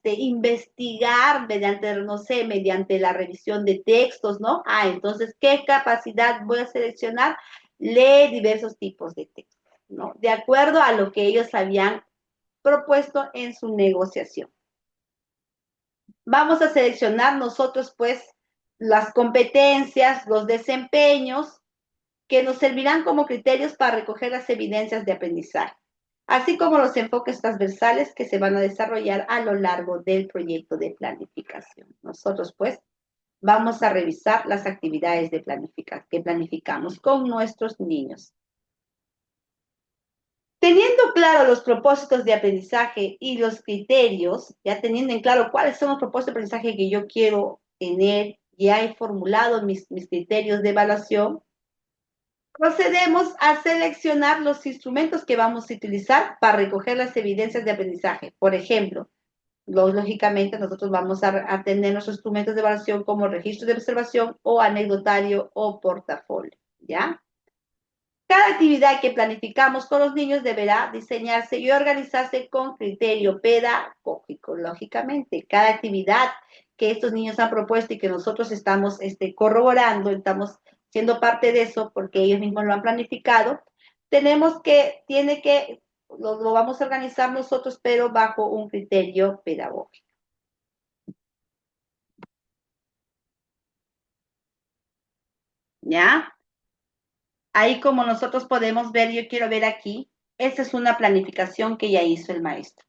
investigar mediante, no sé, mediante la revisión de textos, ¿no? Entonces, ¿qué capacidad voy a seleccionar? Lee diversos tipos de textos, ¿no? De acuerdo a lo que ellos habían propuesto en su negociación. Vamos a seleccionar nosotros, pues, las competencias, los desempeños que nos servirán como criterios para recoger las evidencias de aprendizaje. así como los enfoques transversales que se van a desarrollar a lo largo del proyecto de planificación. Nosotros, pues, vamos a revisar las actividades de que planificamos con nuestros niños. Teniendo claro los propósitos de aprendizaje y los criterios, ya teniendo en claro cuáles son los propósitos de aprendizaje que yo quiero tener, ya he formulado mis criterios de evaluación, procedemos a seleccionar los instrumentos que vamos a utilizar para recoger las evidencias de aprendizaje. Por ejemplo, lógicamente nosotros vamos a tener nuestros instrumentos de evaluación como registro de observación o anecdotario o portafolio, ¿ya? Cada actividad que planificamos con los niños deberá diseñarse y organizarse con criterio pedagógico, lógicamente. Cada actividad que estos niños han propuesto y que nosotros estamos corroborando, estamos siendo parte de eso porque ellos mismos lo han planificado, lo vamos a organizar nosotros, pero bajo un criterio pedagógico. ¿Ya? Ahí como nosotros podemos ver, yo quiero ver aquí, esta es una planificación que ya hizo el maestro.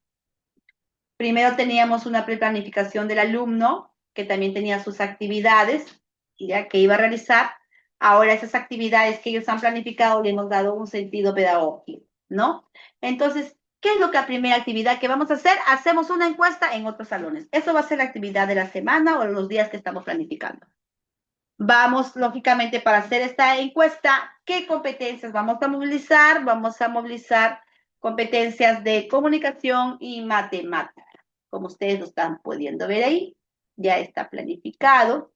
Primero teníamos una preplanificación del alumno, que también tenía sus actividades, ya que iba a realizar. Ahora esas actividades que ellos han planificado le hemos dado un sentido pedagógico, ¿no? Entonces, ¿qué es lo que la primera actividad que vamos a hacer? Hacemos una encuesta en otros salones. Eso va a ser la actividad de la semana o los días que estamos planificando. Vamos, lógicamente, para hacer esta encuesta, ¿qué competencias vamos a movilizar? Vamos a movilizar competencias de comunicación y matemática. Como ustedes lo están pudiendo ver ahí, ya está planificado.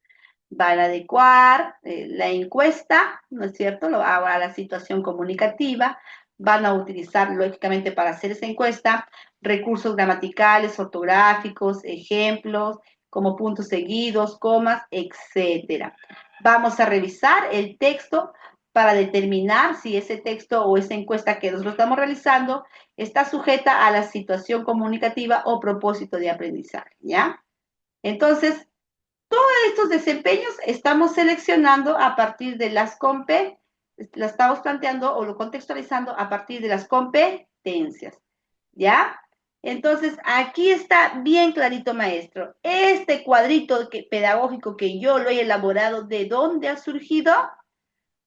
Van a adecuar la encuesta, ¿no es cierto? A la situación comunicativa. Van a utilizar, lógicamente, para hacer esa encuesta, recursos gramaticales, ortográficos, ejemplos, como puntos seguidos, comas, etcétera. Vamos a revisar el texto para determinar si ese texto o esa encuesta que nosotros estamos realizando está sujeta a la situación comunicativa o propósito de aprendizaje, ¿ya? Entonces, todos estos desempeños estamos seleccionando a partir de las la estamos planteando o lo contextualizando a partir de las competencias, ¿ya? Entonces, aquí está bien clarito, maestro. Este cuadrito pedagógico que yo lo he elaborado, ¿de dónde ha surgido?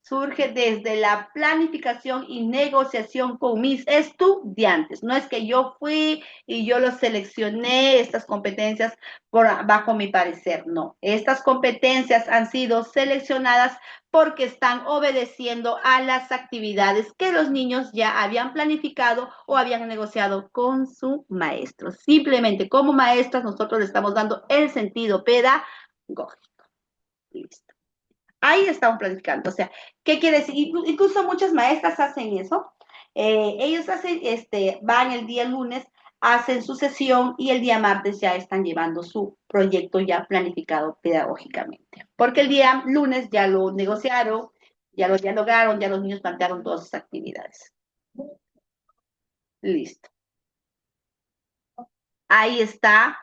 Surge desde la planificación y negociación con mis estudiantes. No es que yo fui y yo los seleccioné, estas competencias bajo mi parecer, no. Estas competencias han sido seleccionadas porque están obedeciendo a las actividades que los niños ya habían planificado o habían negociado con su maestro. Simplemente como maestras nosotros le estamos dando el sentido pedagógico. Listo. Ahí estamos planificando. O sea, ¿qué quiere decir? Incluso muchas maestras hacen eso. Ellos hacen, van el día lunes, hacen su sesión y el día martes ya están llevando su proyecto ya planificado pedagógicamente. Porque el día lunes ya lo negociaron, ya lo dialogaron, ya los niños plantearon todas sus actividades. Listo. Ahí está,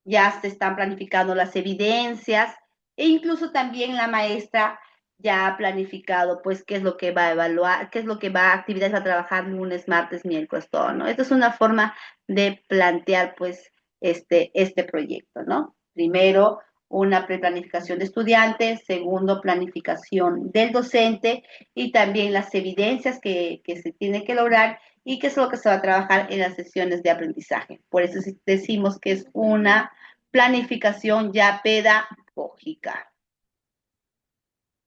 ya se están planificando las evidencias e incluso también la maestra ya ha planificado pues qué es lo que va a evaluar, qué es lo que actividades va a trabajar lunes, martes, miércoles, todo, ¿no? Esta es una forma de plantear pues este proyecto, ¿no? Primero, una preplanificación de estudiantes, segundo, planificación del docente y también las evidencias que se tiene que lograr y qué es lo que se va a trabajar en las sesiones de aprendizaje. Por eso decimos que es una planificación ya pedagógica.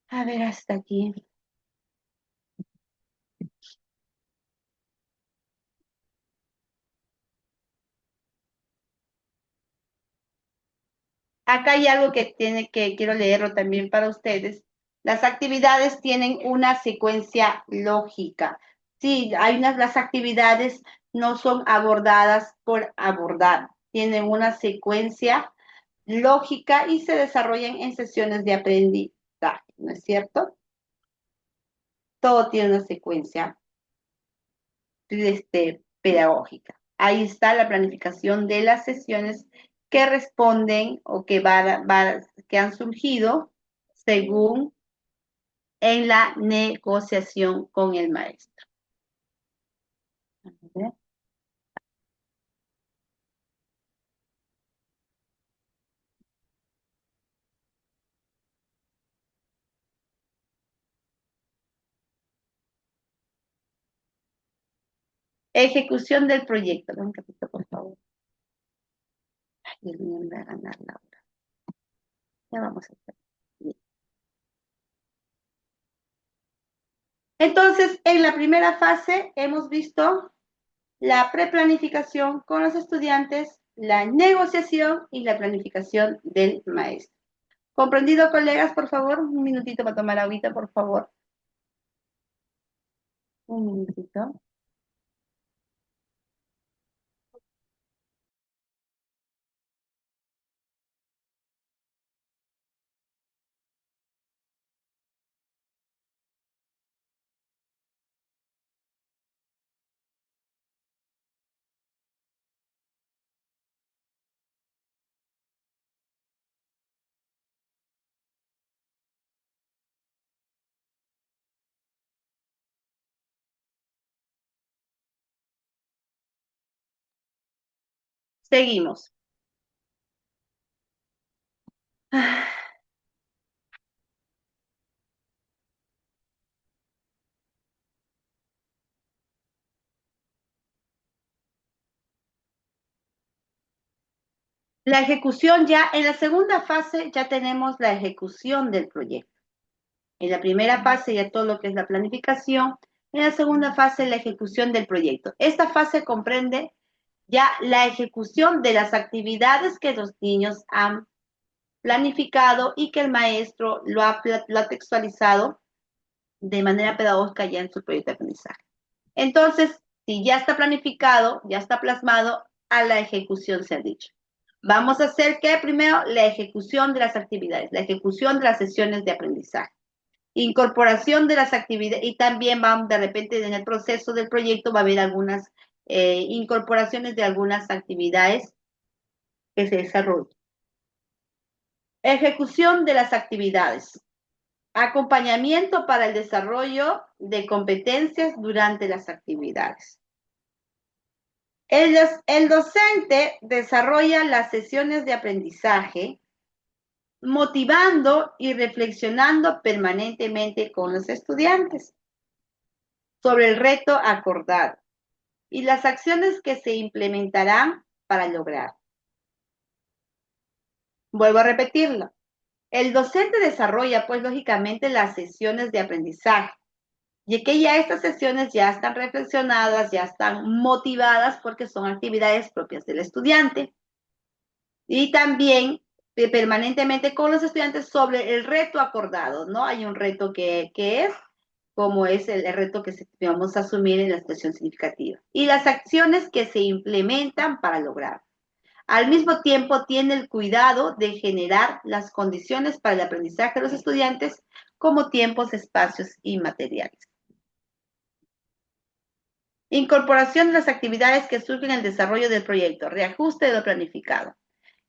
A ver, hasta aquí. Acá hay algo que quiero leerlo también para ustedes. Las actividades tienen una secuencia lógica. Sí, las actividades no son abordadas por abordar, tienen una secuencia lógica y se desarrollan en sesiones de aprendizaje, ¿no es cierto? Todo tiene una secuencia pedagógica. Ahí está la planificación de las sesiones que responden o que han surgido según en la negociación con el maestro. ver. Ejecución del proyecto. Dame un ratito, por favor. Ay, Dios mío, me va a ganar la hora. Ya vamos a hacer. Bien. Entonces, en la primera fase hemos visto la preplanificación con los estudiantes, la negociación y la planificación del maestro. ¿Comprendido, colegas? Por favor, un minutito para tomar agüita, por favor. Un minutito. Seguimos. La ejecución ya, en la segunda fase ya tenemos la ejecución del proyecto. En la primera fase ya todo lo que es la planificación, en la segunda fase la ejecución del proyecto. Esta fase comprende ya la ejecución de las actividades que los niños han planificado y que el maestro lo ha textualizado de manera pedagógica ya en su proyecto de aprendizaje. Entonces, si ya está planificado, ya está plasmado, a la ejecución se ha dicho. Vamos a hacer que primero la ejecución de las actividades, la ejecución de las sesiones de aprendizaje, incorporación de las actividades y también vamos de repente en el proceso del proyecto va a haber algunas incorporaciones de algunas actividades que se desarrollan. Ejecución de las actividades. Acompañamiento para el desarrollo de competencias durante las actividades. El docente desarrolla las sesiones de aprendizaje motivando y reflexionando permanentemente con los estudiantes sobre el reto acordado y las acciones que se implementarán para lograr. Vuelvo a repetirlo. El docente desarrolla, pues, lógicamente, las sesiones de aprendizaje, y que ya estas sesiones ya están reflexionadas, ya están motivadas porque son actividades propias del estudiante. Y también permanentemente con los estudiantes sobre el reto acordado, ¿no? Hay un reto que es, como es el reto que vamos a asumir en la situación significativa. Y las acciones que se implementan para lograr. Al mismo tiempo, tiene el cuidado de generar las condiciones para el aprendizaje de los estudiantes como tiempos, espacios y materiales. Incorporación de las actividades que surgen en el desarrollo del proyecto, reajuste de lo planificado.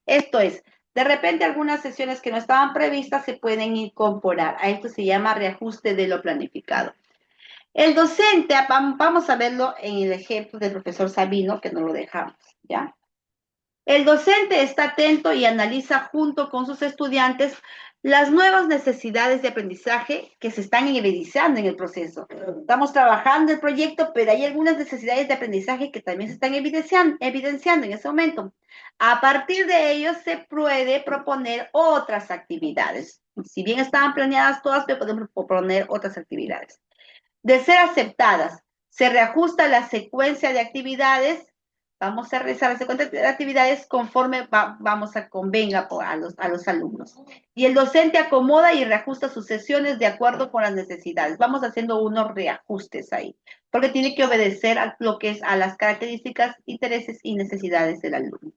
Esto es, de repente algunas sesiones que no estaban previstas se pueden incorporar. A esto se llama reajuste de lo planificado. El docente, vamos a verlo en el ejemplo del profesor Sabino, que no lo dejamos, ¿ya? El docente está atento y analiza junto con sus estudiantes las nuevas necesidades de aprendizaje que se están evidenciando en el proceso. Estamos trabajando el proyecto, pero hay algunas necesidades de aprendizaje que también se están evidenciando en ese momento. A partir de ello se puede proponer otras actividades. Si bien estaban planeadas todas, pero podemos proponer otras actividades. De ser aceptadas, se reajusta la secuencia de actividades. Vamos a realizar la secuencia de actividades conforme vamos a convenga a los alumnos. Y el docente acomoda y reajusta sus sesiones de acuerdo con las necesidades. Vamos haciendo unos reajustes ahí, porque tiene que obedecer a lo que es a las características, intereses y necesidades del alumno.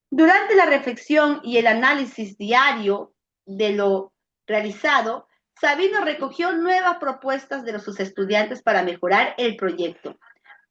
Durante la reflexión y el análisis diario de lo realizado, Sabino recogió nuevas propuestas de sus estudiantes para mejorar el proyecto,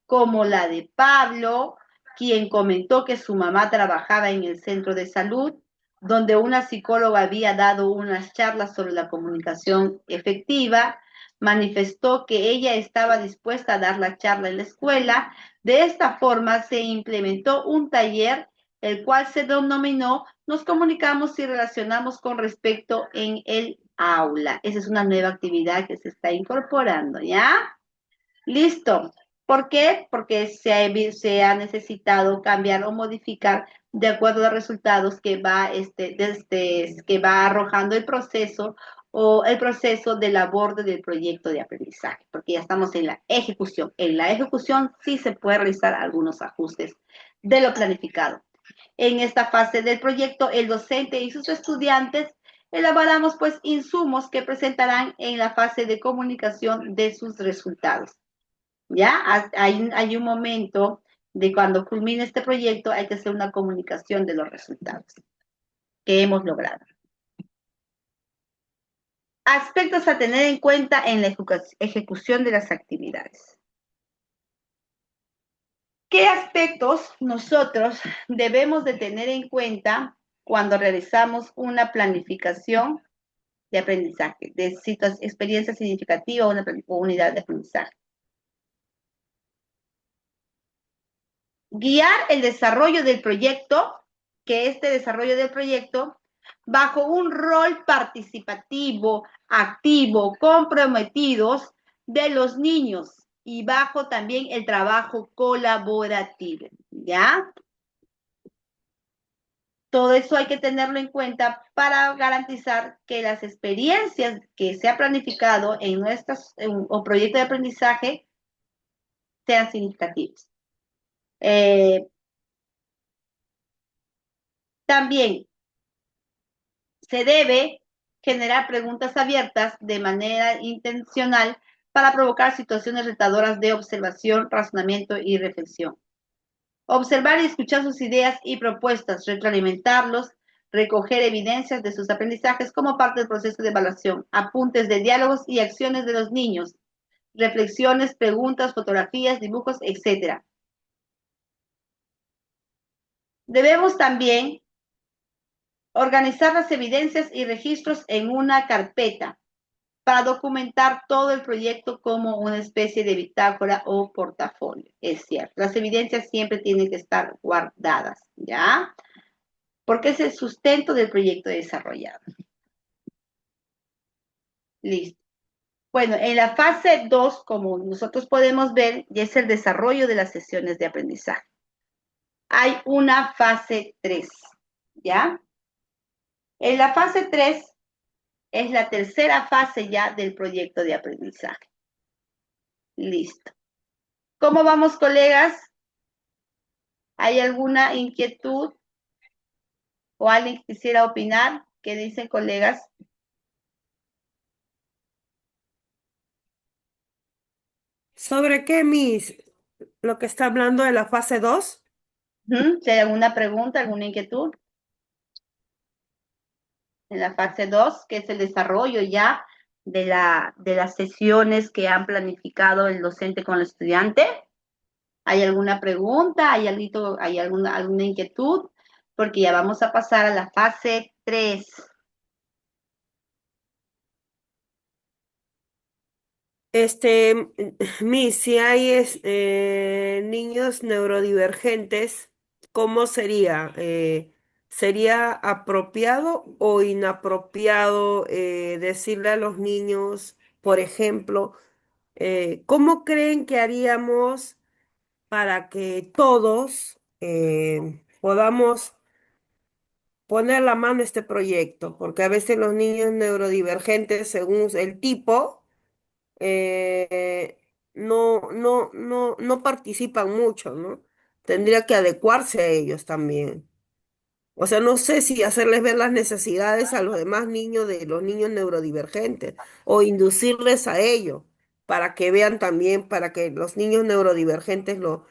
como la de Pablo, quien comentó que su mamá trabajaba en el centro de salud, donde una psicóloga había dado unas charlas sobre la comunicación efectiva. manifestó que ella estaba dispuesta a dar la charla en la escuela. De esta forma se implementó un taller, el cual se denominó Nos comunicamos y relacionamos con respecto en el aula. Esa es una nueva actividad que se está incorporando, ¿ya? Listo. ¿Por qué? Porque se ha necesitado cambiar o modificar de acuerdo a los resultados que va, que va arrojando el proceso o el proceso del aborde del proyecto de aprendizaje, porque ya estamos en la ejecución. En la ejecución sí se puede realizar algunos ajustes de lo planificado. En esta fase del proyecto, el docente y sus estudiantes elaboramos pues insumos que presentarán en la fase de comunicación de sus resultados. ¿Ya? Hay un momento de cuando culmine este proyecto, hay que hacer una comunicación de los resultados que hemos logrado. Aspectos a tener en cuenta en la ejecución de las actividades. ¿Qué aspectos nosotros debemos de tener en cuenta cuando realizamos una planificación de aprendizaje, de experiencia significativa o unidad de aprendizaje? Guiar el desarrollo del proyecto, que este desarrollo del proyecto, bajo un rol participativo, activo, comprometidos de los niños y bajo también el trabajo colaborativo, ¿ya? Todo eso hay que tenerlo en cuenta para garantizar que las experiencias que se ha planificado en nuestros o proyectos de aprendizaje sean significativas. También se debe generar preguntas abiertas de manera intencional para provocar situaciones retadoras de observación, razonamiento y reflexión. Observar y escuchar sus ideas y propuestas, retroalimentarlos, recoger evidencias de sus aprendizajes como parte del proceso de evaluación, apuntes de diálogos y acciones de los niños, reflexiones, preguntas, fotografías, dibujos, etc. Debemos también organizar las evidencias y registros en una carpeta para documentar todo el proyecto como una especie de bitácora o portafolio. Es cierto, las evidencias siempre tienen que estar guardadas, ¿ya? Porque es el sustento del proyecto desarrollado. Listo. Bueno, en la fase 2, como nosotros podemos ver, ya es el desarrollo de las sesiones de aprendizaje. Hay una fase 3, ¿ya? En la fase 3 es la tercera fase ya del proyecto de aprendizaje. Listo. ¿Cómo vamos, colegas? ¿Hay alguna inquietud o alguien que quisiera opinar? ¿Qué dicen, colegas? ¿Sobre qué, Miss? ¿Lo que está hablando de la fase 2? Si hay alguna pregunta, alguna inquietud. En la fase 2, que es el desarrollo ya de las sesiones que han planificado el docente con el estudiante. ¿Hay alguna pregunta? ¿Hay alguna inquietud? Porque ya vamos a pasar a la fase 3. Este, Miss, si hay niños neurodivergentes, ¿cómo sería? ¿Sería apropiado o inapropiado decirle a los niños, por ejemplo, cómo creen que haríamos para que todos podamos poner la mano a este proyecto? Porque a veces los niños neurodivergentes, según el tipo, no participan mucho, ¿no? Tendría que adecuarse a ellos también. O sea, no sé si hacerles ver las necesidades a los demás niños de los niños neurodivergentes o inducirles a ello para que vean también, para que los niños neurodivergentes lo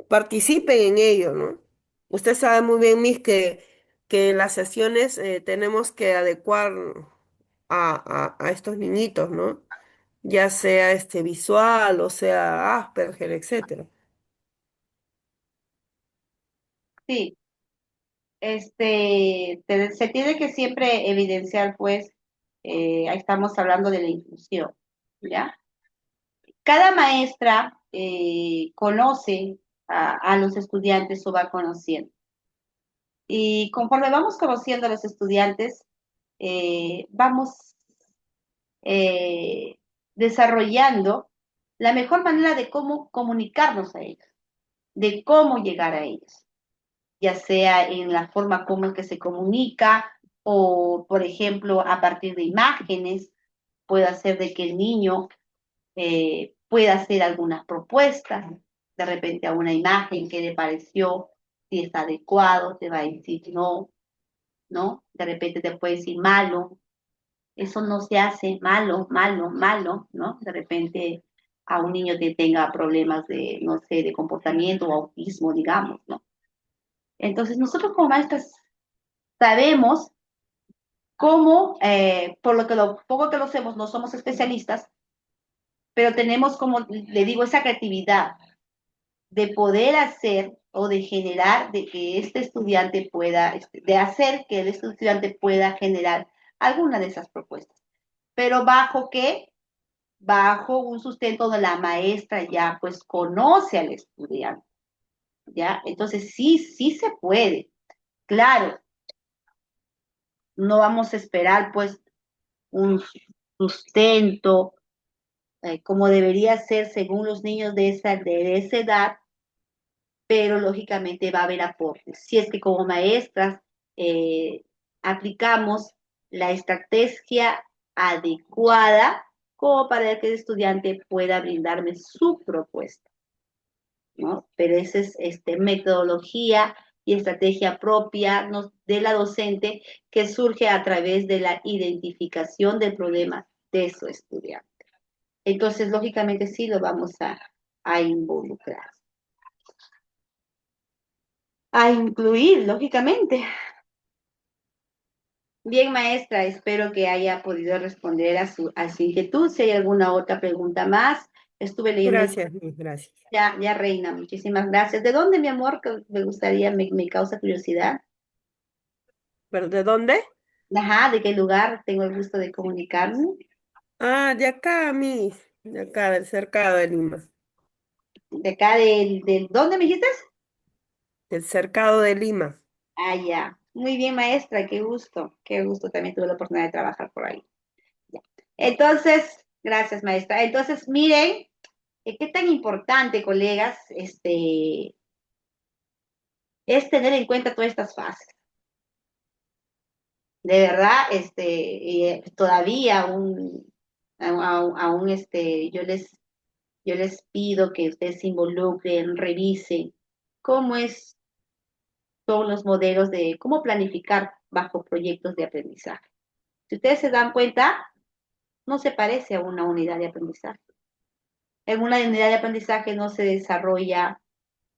participen en ello, ¿no? Usted sabe muy bien, Miss, que en las sesiones tenemos que adecuar a estos niñitos, ¿no? Ya sea este visual, o sea Asperger, etcétera. Sí, se tiene que siempre evidenciar, pues, ahí estamos hablando de la inclusión. ¿ya? Cada maestra conoce a los estudiantes o va conociendo. Y conforme vamos conociendo a los estudiantes, vamos eh, desarrollando la mejor manera de cómo comunicarnos a ellos, de cómo llegar a ellos, ya sea en la forma como que se comunica o, por ejemplo, a partir de imágenes, puede hacer de que el niño pueda hacer algunas propuestas, de repente a una imagen que le pareció, si está adecuado, te va a decir no, ¿no? De repente te puede decir malo, eso no se hace, malo, malo, malo, ¿no? De repente a un niño que tenga problemas de, no sé, de comportamiento o autismo, digamos, ¿no? Entonces nosotros como maestras sabemos cómo, por lo poco que lo hacemos, no somos especialistas, pero tenemos, como le digo, esa creatividad de poder hacer o de generar, de que este estudiante pueda, de hacer que el estudiante pueda generar alguna de esas propuestas. Pero bajo qué? Bajo un sustento donde la maestra ya pues conoce al estudiante, ¿ya? Entonces sí, sí se puede. Claro, no vamos a esperar pues un sustento como debería ser según los niños de esa edad, pero lógicamente va a haber aportes. Si es que como maestras eh, aplicamos la estrategia adecuada como para que el estudiante pueda brindarme su propuesta, ¿no? Pero esa es metodología y estrategia propia, ¿no?, de la docente que surge a través de la identificación del problema de su estudiante. Entonces, lógicamente sí lo vamos a involucrar, a incluir, lógicamente. Bien, maestra, espero que haya podido responder a su inquietud. Si hay alguna otra pregunta más, estuve leyendo. Gracias, Miss, gracias. Ya, ya, Reina, muchísimas gracias. ¿De dónde, mi amor? Que me gustaría, me causa curiosidad. ¿Pero de dónde? Ajá, ¿de qué lugar tengo el gusto de comunicarme? Ah, de acá, Miss, de acá, del cercado de Lima. De acá, ¿dónde me dijiste? Del cercado de Lima. Ah, ya. Muy bien, maestra, qué gusto. Qué gusto, también tuve la oportunidad de trabajar por ahí. Ya. Entonces, gracias, maestra. Entonces, miren, qué tan importante, colegas, es tener en cuenta todas estas fases. De verdad, todavía aún, yo les pido que ustedes se involucren, revisen cómo son los modelos de cómo planificar bajo proyectos de aprendizaje. Si ustedes se dan cuenta, no se parece a una unidad de aprendizaje. En una unidad de aprendizaje no se desarrolla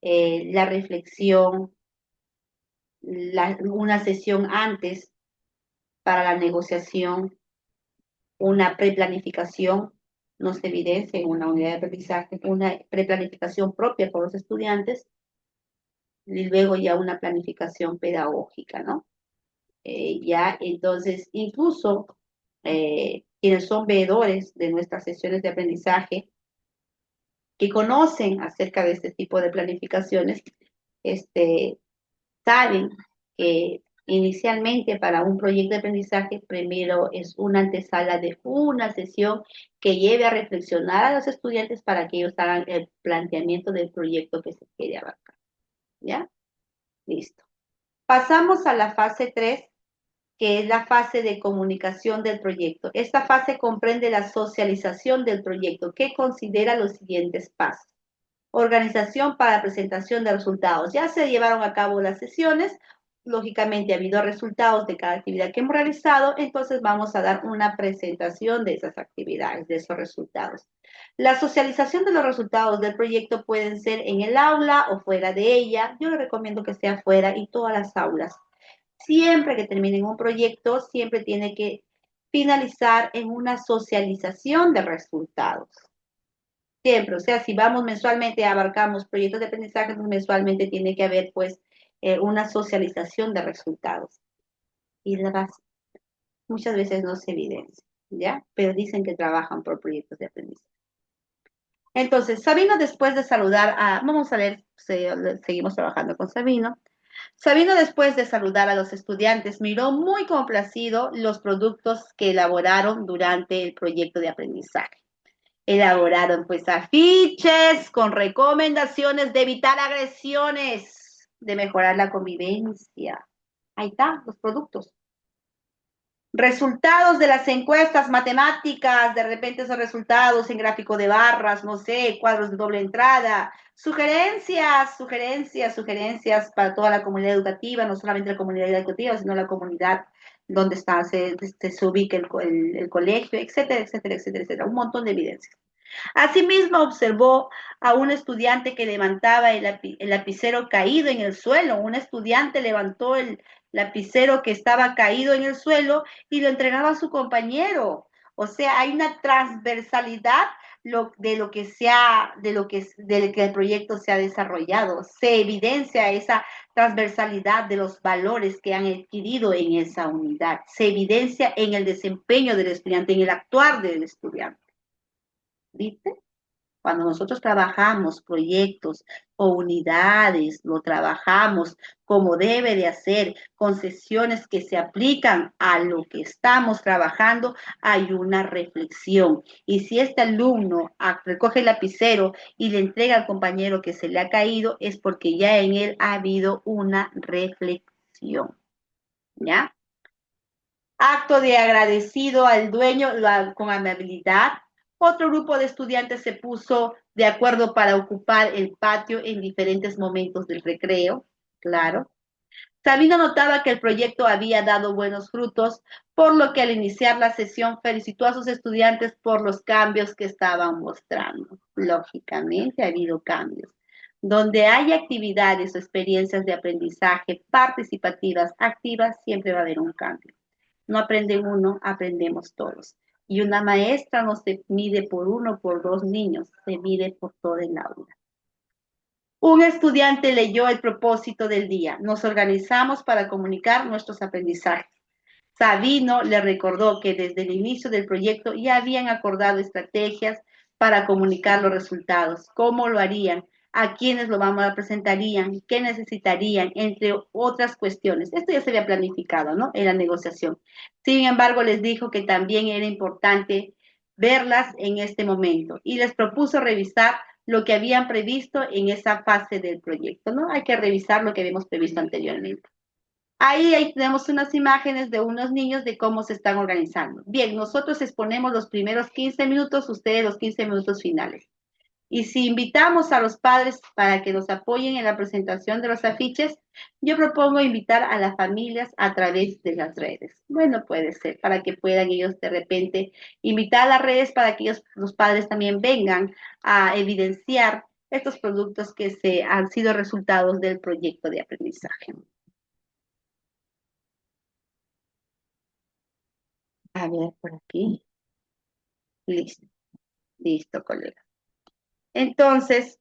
la reflexión, una sesión antes para la negociación, una preplanificación, no se evidencia en una unidad de aprendizaje, una preplanificación propia con los estudiantes y luego ya una planificación pedagógica, ¿no? Ya, entonces, incluso quienes son veedores de nuestras sesiones de aprendizaje, que conocen acerca de este tipo de planificaciones, este, saben que inicialmente para un proyecto de aprendizaje primero es una antesala de una sesión que lleve a reflexionar a los estudiantes para que ellos hagan el planteamiento del proyecto que se quiere abarcar. ¿Ya? Listo. Pasamos a la fase 3, que es la fase de comunicación del proyecto. Esta fase comprende la socialización del proyecto, que considera los siguientes pasos. Organización para presentación de resultados. Ya se llevaron a cabo las sesiones, lógicamente ha habido resultados de cada actividad que hemos realizado, entonces vamos a dar una presentación de esas actividades, de esos resultados. La socialización de los resultados del proyecto pueden ser en el aula o fuera de ella. Yo le recomiendo que sea fuera y todas las aulas. Siempre que terminen un proyecto, siempre tiene que finalizar en una socialización de resultados. Siempre, o sea, si vamos mensualmente, abarcamos proyectos de aprendizaje, pues mensualmente tiene que haber pues una socialización de resultados. Y muchas veces no se evidencia. ¿ya? Pero dicen que trabajan por proyectos de aprendizaje. Entonces, Sabino, después de saludar a, vamos a ver, seguimos trabajando con Sabino. Sabino, después de saludar a los estudiantes, miró muy complacido los productos que elaboraron durante el proyecto de aprendizaje. Elaboraron pues afiches con recomendaciones de evitar agresiones, de mejorar la convivencia. Ahí están los productos. Resultados de las encuestas matemáticas, de repente esos resultados en gráfico de barras, no sé, cuadros de doble entrada, sugerencias para toda la comunidad educativa, no solamente la comunidad educativa, sino la comunidad donde se ubica el colegio, etcétera, etcétera, etcétera, etcétera, un montón de evidencias. Asimismo, observó a un estudiante que levantaba el lapicero caído en el suelo. Un estudiante levantó el lapicero que estaba caído en el suelo y lo entregaba a su compañero. O sea, hay una transversalidad de que el proyecto se ha desarrollado. Se evidencia esa transversalidad de los valores que han adquirido en esa unidad. Se evidencia en el desempeño del estudiante, en el actuar del estudiante. ¿Viste? Cuando nosotros trabajamos proyectos o unidades, lo trabajamos como debe de hacer, con sesiones que se aplican a lo que estamos trabajando, hay una reflexión. Y si este alumno recoge el lapicero y le entrega al compañero que se le ha caído, es porque ya en él ha habido una reflexión. ¿Ya? Acto de agradecido al dueño con amabilidad. Otro grupo de estudiantes se puso de acuerdo para ocupar el patio en diferentes momentos del recreo, claro. Sabino notaba que el proyecto había dado buenos frutos, por lo que al iniciar la sesión felicitó a sus estudiantes por los cambios que estaban mostrando. Lógicamente ha habido cambios. Donde hay actividades o experiencias de aprendizaje participativas activas, siempre va a haber un cambio. No aprende uno, aprendemos todos. Y una maestra no se mide por uno o por dos niños, se mide por todo el aula. Un estudiante leyó el propósito del día. Nos organizamos para comunicar nuestros aprendizajes. Sabino le recordó que desde el inicio del proyecto ya habían acordado estrategias para comunicar los resultados, cómo lo harían, a quiénes lo presentarían, qué necesitarían, entre otras cuestiones. Esto ya se había planificado, ¿no? En la negociación. Sin embargo, les dijo que también era importante verlas en este momento y les propuso revisar lo que habían previsto en esa fase del proyecto, ¿no? Hay que revisar lo que habíamos previsto anteriormente. Ahí tenemos unas imágenes de unos niños de cómo se están organizando. Bien, nosotros exponemos los primeros 15 minutos, ustedes los 15 minutos finales. Y si invitamos a los padres para que nos apoyen en la presentación de los afiches, yo propongo invitar a las familias a través de las redes. Bueno, puede ser, para que puedan ellos de repente invitar a las redes para que ellos, los padres también vengan a evidenciar estos productos que han sido resultados del proyecto de aprendizaje. A ver, por aquí. Listo, listo, colega. Entonces,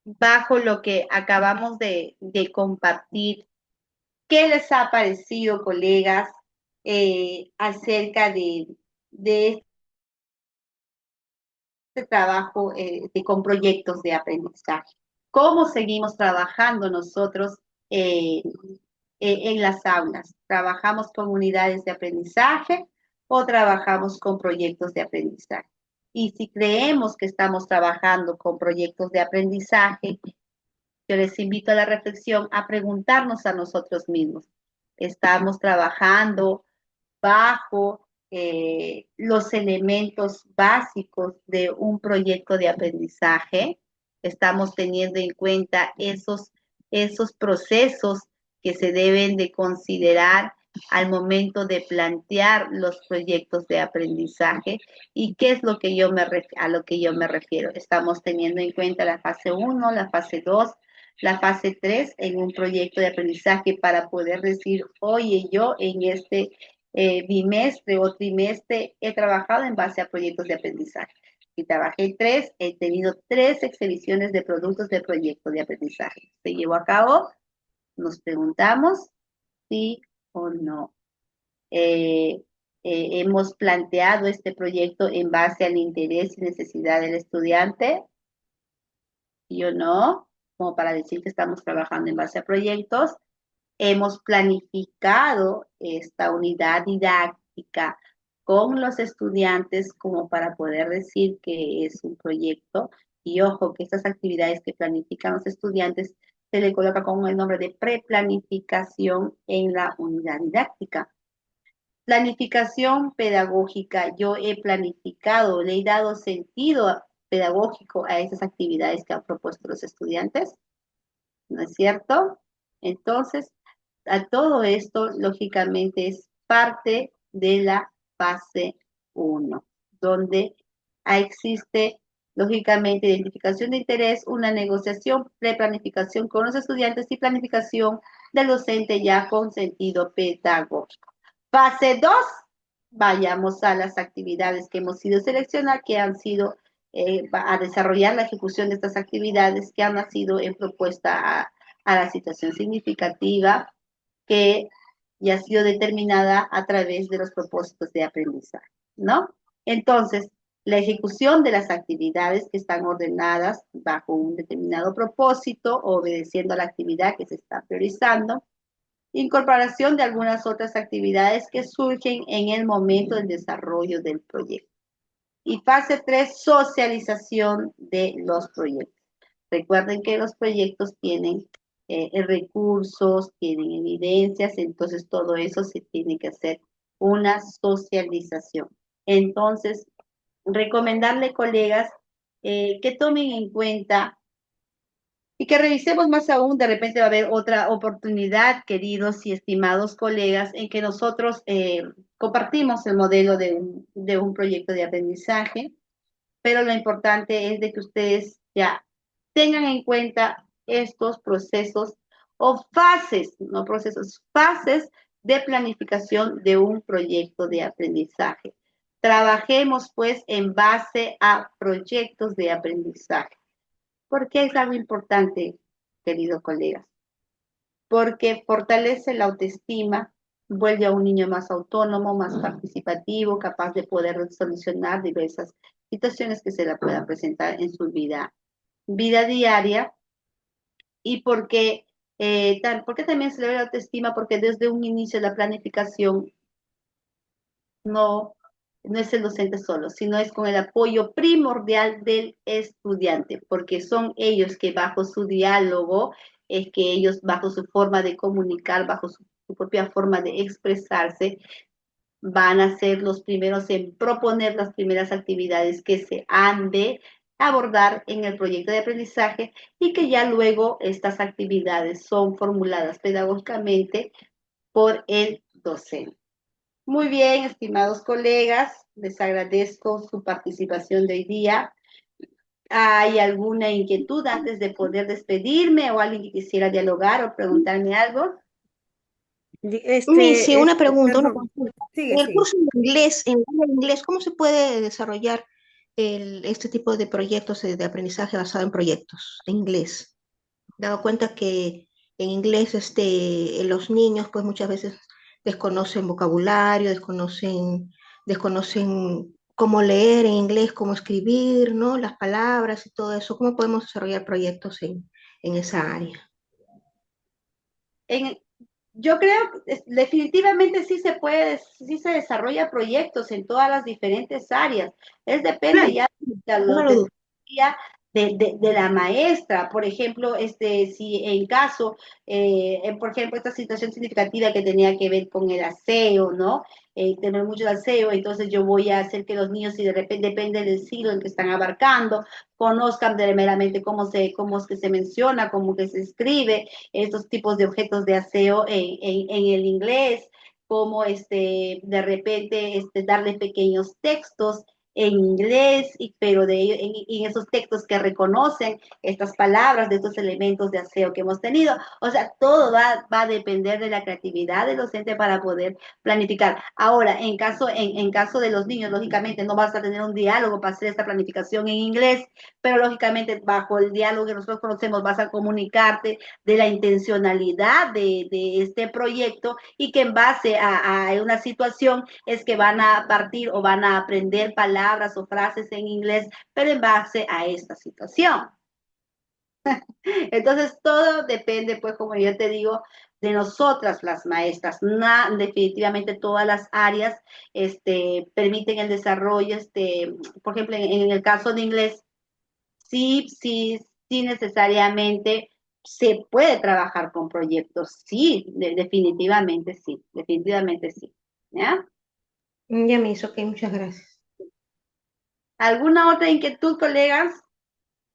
bajo lo que acabamos de compartir, ¿qué les ha parecido, colegas, acerca de este trabajo con proyectos de aprendizaje? ¿Cómo seguimos trabajando nosotros eh, en las aulas? ¿Trabajamos con unidades de aprendizaje o trabajamos con proyectos de aprendizaje? Y si creemos que estamos trabajando con proyectos de aprendizaje, yo les invito a la reflexión, a preguntarnos a nosotros mismos, ¿estamos trabajando bajo los elementos básicos de un proyecto de aprendizaje? ¿Estamos teniendo en cuenta esos procesos que se deben de considerar al momento de plantear los proyectos de aprendizaje? ¿Y qué es lo que a lo que yo me refiero? ¿Estamos teniendo en cuenta la fase 1, la fase 2, la fase 3 en un proyecto de aprendizaje para poder decir, oye, yo en este bimestre o trimestre he trabajado en base a proyectos de aprendizaje? y trabajé 3, he tenido 3 exhibiciones de productos de proyecto de aprendizaje. Se llevó a cabo, nos preguntamos sí o no. Hemos planteado este proyecto en base al interés y necesidad del estudiante, sí o no, como para decir que estamos trabajando en base a proyectos. Hemos planificado esta unidad didáctica con los estudiantes como para poder decir que es un proyecto. Y ojo, que estas actividades que planifican los estudiantes se le coloca con el nombre de preplanificación en la unidad didáctica. Planificación pedagógica. Yo he planificado, le he dado sentido pedagógico a esas actividades que han propuesto los estudiantes, ¿no es cierto? Entonces, a todo esto, lógicamente, es parte de la fase 1, donde existe, lógicamente, identificación de interés, una negociación, preplanificación con los estudiantes y planificación del docente ya con sentido pedagógico. Fase 2, vayamos a las actividades que hemos ido seleccionar, que han sido a desarrollar la ejecución de estas actividades que han nacido en propuesta a la situación significativa que ya ha sido determinada a través de los propósitos de aprendizaje, ¿no? Entonces, la ejecución de las actividades que están ordenadas bajo un determinado propósito, obedeciendo a la actividad que se está priorizando, incorporación de algunas otras actividades que surgen en el momento del desarrollo del proyecto. Y fase 3, socialización de los proyectos. Recuerden que los proyectos tienen recursos, tienen evidencias, entonces todo eso se tiene que hacer una socialización. Entonces, recomendarle, colegas, que tomen en cuenta y que revisemos más aún, de repente va a haber otra oportunidad, queridos y estimados colegas, en que nosotros compartimos el modelo de un proyecto de aprendizaje, pero lo importante es de que ustedes ya tengan en cuenta estos procesos o fases, no procesos, fases de planificación de un proyecto de aprendizaje. Trabajemos pues en base a proyectos de aprendizaje. ¿Por qué es algo importante, queridos colegas? Porque fortalece la autoestima, vuelve a un niño más autónomo, más participativo, capaz de poder solucionar diversas situaciones que se le puedan presentar en su vida diaria. Y porque también se le ve la autoestima, porque desde un inicio de la planificación no es el docente solo, sino es con el apoyo primordial del estudiante, porque son ellos que bajo su diálogo, es que ellos bajo su forma de comunicar, bajo su propia forma de expresarse, van a ser los primeros en proponer las primeras actividades que se han de abordar en el proyecto de aprendizaje y que ya luego estas actividades son formuladas pedagógicamente por el docente. Muy bien, estimados colegas, les agradezco su participación de hoy día. ¿Hay alguna inquietud antes de poder despedirme o alguien que quisiera dialogar o preguntarme algo? Sí, una pregunta, una Perdón. consulta. Sigue, En el sigue. curso de inglés, en el área de inglés, ¿cómo se puede desarrollar este tipo de proyectos de aprendizaje basado en proyectos de inglés? Me he dado cuenta que en inglés los niños pues muchas veces desconocen vocabulario, desconocen cómo leer en inglés, cómo escribir, ¿no? Las palabras y todo eso. ¿Cómo podemos desarrollar proyectos en esa área? Yo creo que definitivamente sí se desarrolla proyectos en todas las diferentes áreas. Es depende Claro, ya póngalo duda. de la maestra. Por ejemplo, si en caso, por ejemplo, esta situación significativa que tenía que ver con el aseo, ¿no? Tener mucho aseo, entonces yo voy a hacer que los niños, si de repente depende del siglo en que están abarcando, conozcan meramente cómo es que se menciona, cómo que se escribe estos tipos de objetos de aseo en el inglés, cómo de repente darle pequeños textos en inglés, pero en esos textos que reconocen estas palabras, de estos elementos de aseo que hemos tenido. O sea, todo va a depender de la creatividad del docente para poder planificar. Ahora, en caso de los niños, lógicamente no vas a tener un diálogo para hacer esta planificación en inglés, pero lógicamente bajo el diálogo que nosotros conocemos vas a comunicarte de la intencionalidad de este proyecto y que en base a una situación es que van a partir o van a aprender palabras o frases en inglés, pero en base a esta situación. Entonces, todo depende, pues, como yo te digo, de nosotras las maestras. Definitivamente todas las áreas permiten el desarrollo, por ejemplo, en el caso de inglés, sí necesariamente se puede trabajar con proyectos, sí, definitivamente sí. ¿Ya? Ya me hizo, ok, muchas gracias. ¿Alguna otra inquietud, colegas?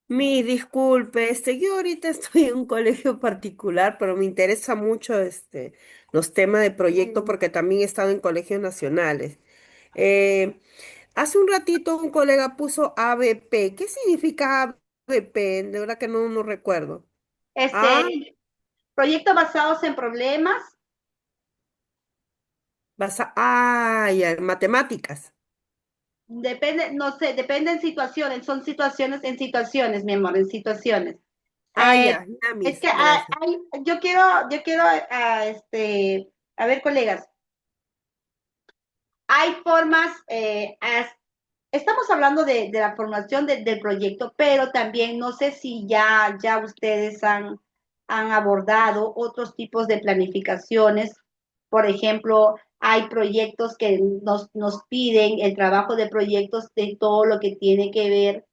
Mi disculpe, yo ahorita estoy en un colegio particular, pero me interesa mucho los temas de proyecto porque también he estado en colegios nacionales. Eh, Hace un ratito un colega puso ABP. ¿Qué significa ABP? De verdad que no recuerdo. Ah, Proyectos basados en problemas. ya, en matemáticas. Depende, no sé, depende en situaciones, son situaciones en situaciones, mi amor, en situaciones. Eh, Ya, es que gracias. yo quiero, a ver, colegas, hay formas, estamos hablando de la formación del proyecto, pero también no sé si ya ustedes han abordado otros tipos de planificaciones. Por ejemplo, hay proyectos que nos piden el trabajo de proyectos de todo lo que tiene que ver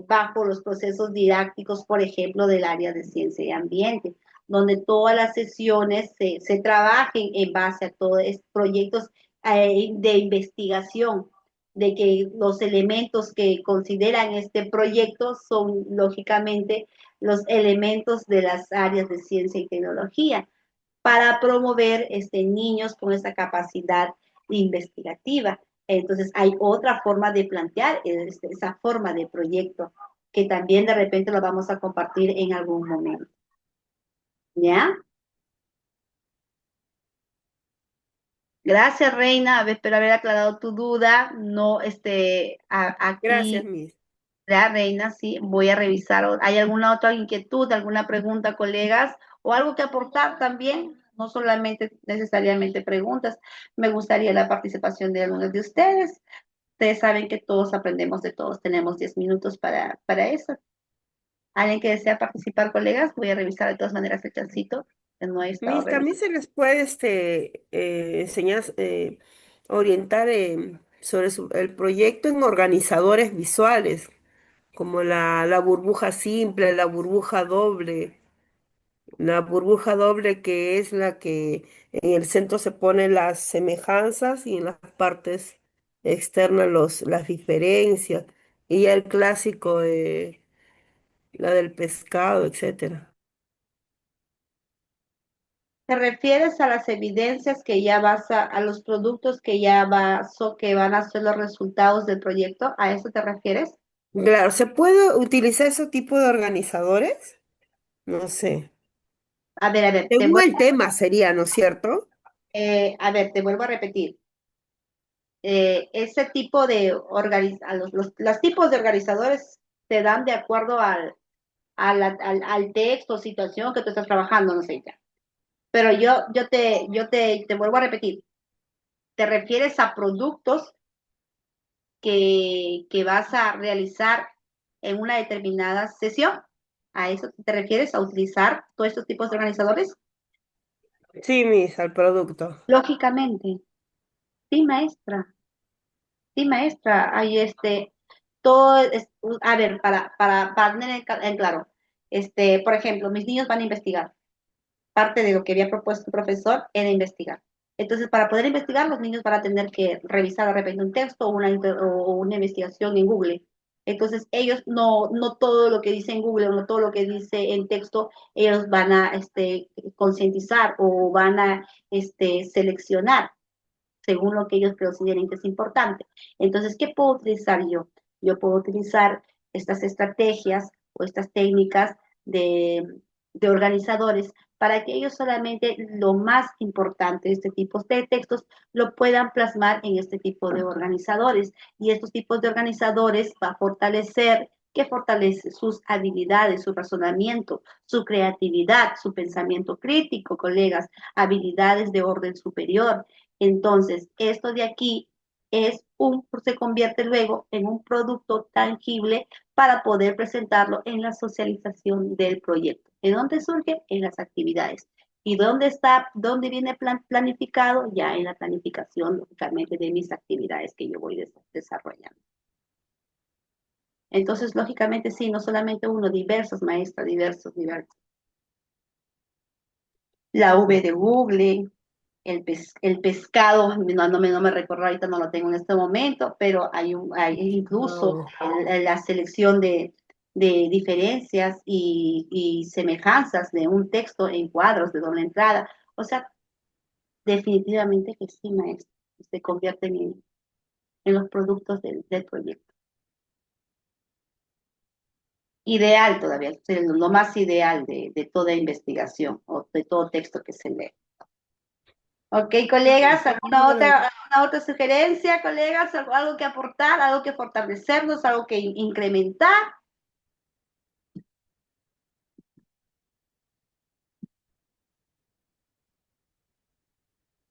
bajo los procesos didácticos, por ejemplo, del área de ciencia y ambiente, donde todas las sesiones se trabajen en base a todos estos proyectos de investigación, de que los elementos que consideran este proyecto son lógicamente los elementos de las áreas de ciencia y tecnología para promover niños con esa capacidad investigativa. Entonces hay otra forma de plantear esa forma de proyecto que también de repente lo vamos a compartir en algún momento. ¿Ya? Gracias, Reina. Espero haber aclarado tu duda. No, Gracias, aquí, Miss. ya, Reina, sí, voy a revisar. ¿Hay alguna otra inquietud, alguna pregunta, colegas? ¿O algo que aportar también? No solamente necesariamente preguntas. Me gustaría la participación de algunos de ustedes. Ustedes saben que todos aprendemos de todos. Tenemos 10 minutos para eso. ¿Alguien que desea participar, colegas? Voy a revisar de todas maneras el chancito, que no he estado Miss, también revisando. se les puede enseñar, orientar sobre el proyecto en organizadores visuales, como la burbuja simple, la burbuja doble. La burbuja doble que es la que en el centro se ponen las semejanzas y en las partes externas las diferencias. Y ya el clásico, la del pescado, etcétera. ¿Te refieres a las evidencias que ya a los productos que ya que van a ser los resultados del proyecto? ¿A eso te refieres? Claro, ¿se puede utilizar ese tipo de organizadores? No sé. A ver, Según el tema sería, ¿no es cierto? te vuelvo a repetir. Ese tipo de los tipos de organizadores se dan de acuerdo al texto, situación que tú estás trabajando, no sé ya. Pero yo te vuelvo a repetir. ¿Te refieres a productos que vas a realizar en una determinada sesión? ¿A eso te refieres, a utilizar todos estos tipos de organizadores? Sí, mis, al producto. Lógicamente, sí, maestra, sí, maestra. Hay todo, a ver, para tener en claro, por ejemplo, mis niños van a investigar. Parte de lo que había propuesto el profesor era investigar. Entonces, para poder investigar, los niños van a tener que revisar de repente un texto o una investigación en Google. Entonces, ellos no todo lo que dice en Google o no todo lo que dice en texto, ellos van a concientizar o van a seleccionar. según lo que ellos consideren que es importante. Entonces, ¿qué puedo utilizar yo? Yo puedo utilizar estas estrategias o estas técnicas de organizadores para que ellos solamente lo más importante de este tipo de textos lo puedan plasmar en este tipo de organizadores. Y estos tipos de organizadores va a fortalecer, que fortalece sus habilidades, su razonamiento, su creatividad, su pensamiento crítico, colegas, habilidades de orden superior. Entonces, esto de aquí se convierte luego en un producto tangible para poder presentarlo en la socialización del proyecto. ¿De dónde surge? En las actividades. ¿Y dónde viene planificado? Ya en la planificación, lógicamente, de mis actividades que yo voy desarrollando. Entonces, lógicamente, sí, no solamente uno, diversos maestros, diversos. La V de Google, el pescado, no me recuerdo ahorita, no lo tengo en este momento, pero hay incluso la selección de diferencias y semejanzas de un texto en cuadros de doble entrada. O sea, definitivamente que sí, maestro, se convierten en los productos del proyecto. Ideal todavía, lo más ideal de toda investigación o de todo texto que se lee. Ok, colegas, ¿alguna otra sugerencia, colegas? ¿Algo que aportar, algo que fortalecernos, algo que incrementar?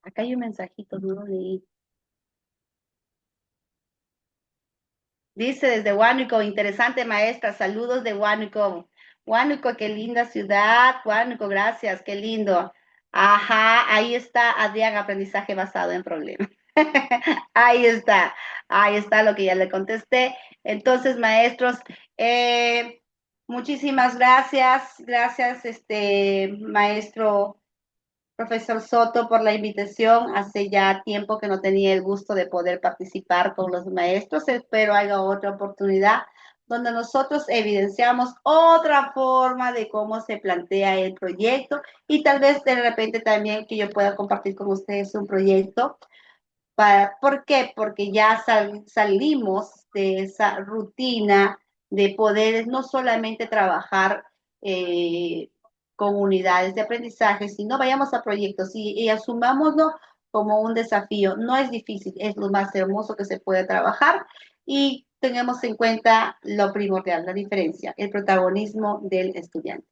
Acá hay un mensajito, no lo leí. Dice desde Huánuco, interesante maestra, saludos de Huánuco. Huánuco, qué linda ciudad. Huánuco, gracias, qué lindo. Ajá, ahí está, Adrián, aprendizaje basado en problemas. Ahí está lo que ya le contesté. Entonces, maestros, muchísimas gracias, maestro profesor Soto, por la invitación. Hace ya tiempo que no tenía el gusto de poder participar con los maestros. Espero haya otra oportunidad donde nosotros evidenciamos otra forma de cómo se plantea el proyecto y tal vez de repente también que yo pueda compartir con ustedes un proyecto. ¿Por qué? Porque ya salimos de esa rutina de poder no solamente trabajar eh, con unidades de aprendizaje, sino vayamos a proyectos y asumámoslo como un desafío. No es difícil, es lo más hermoso que se puede trabajar y tengamos en cuenta lo primordial, la diferencia, el protagonismo del estudiante.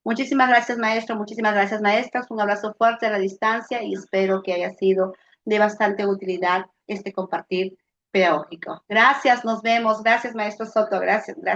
Muchísimas gracias, maestro. Muchísimas gracias, maestras. Un abrazo fuerte a la distancia y espero que haya sido de bastante utilidad este compartir pedagógico. Gracias, nos vemos. Gracias, maestro Soto. Gracias.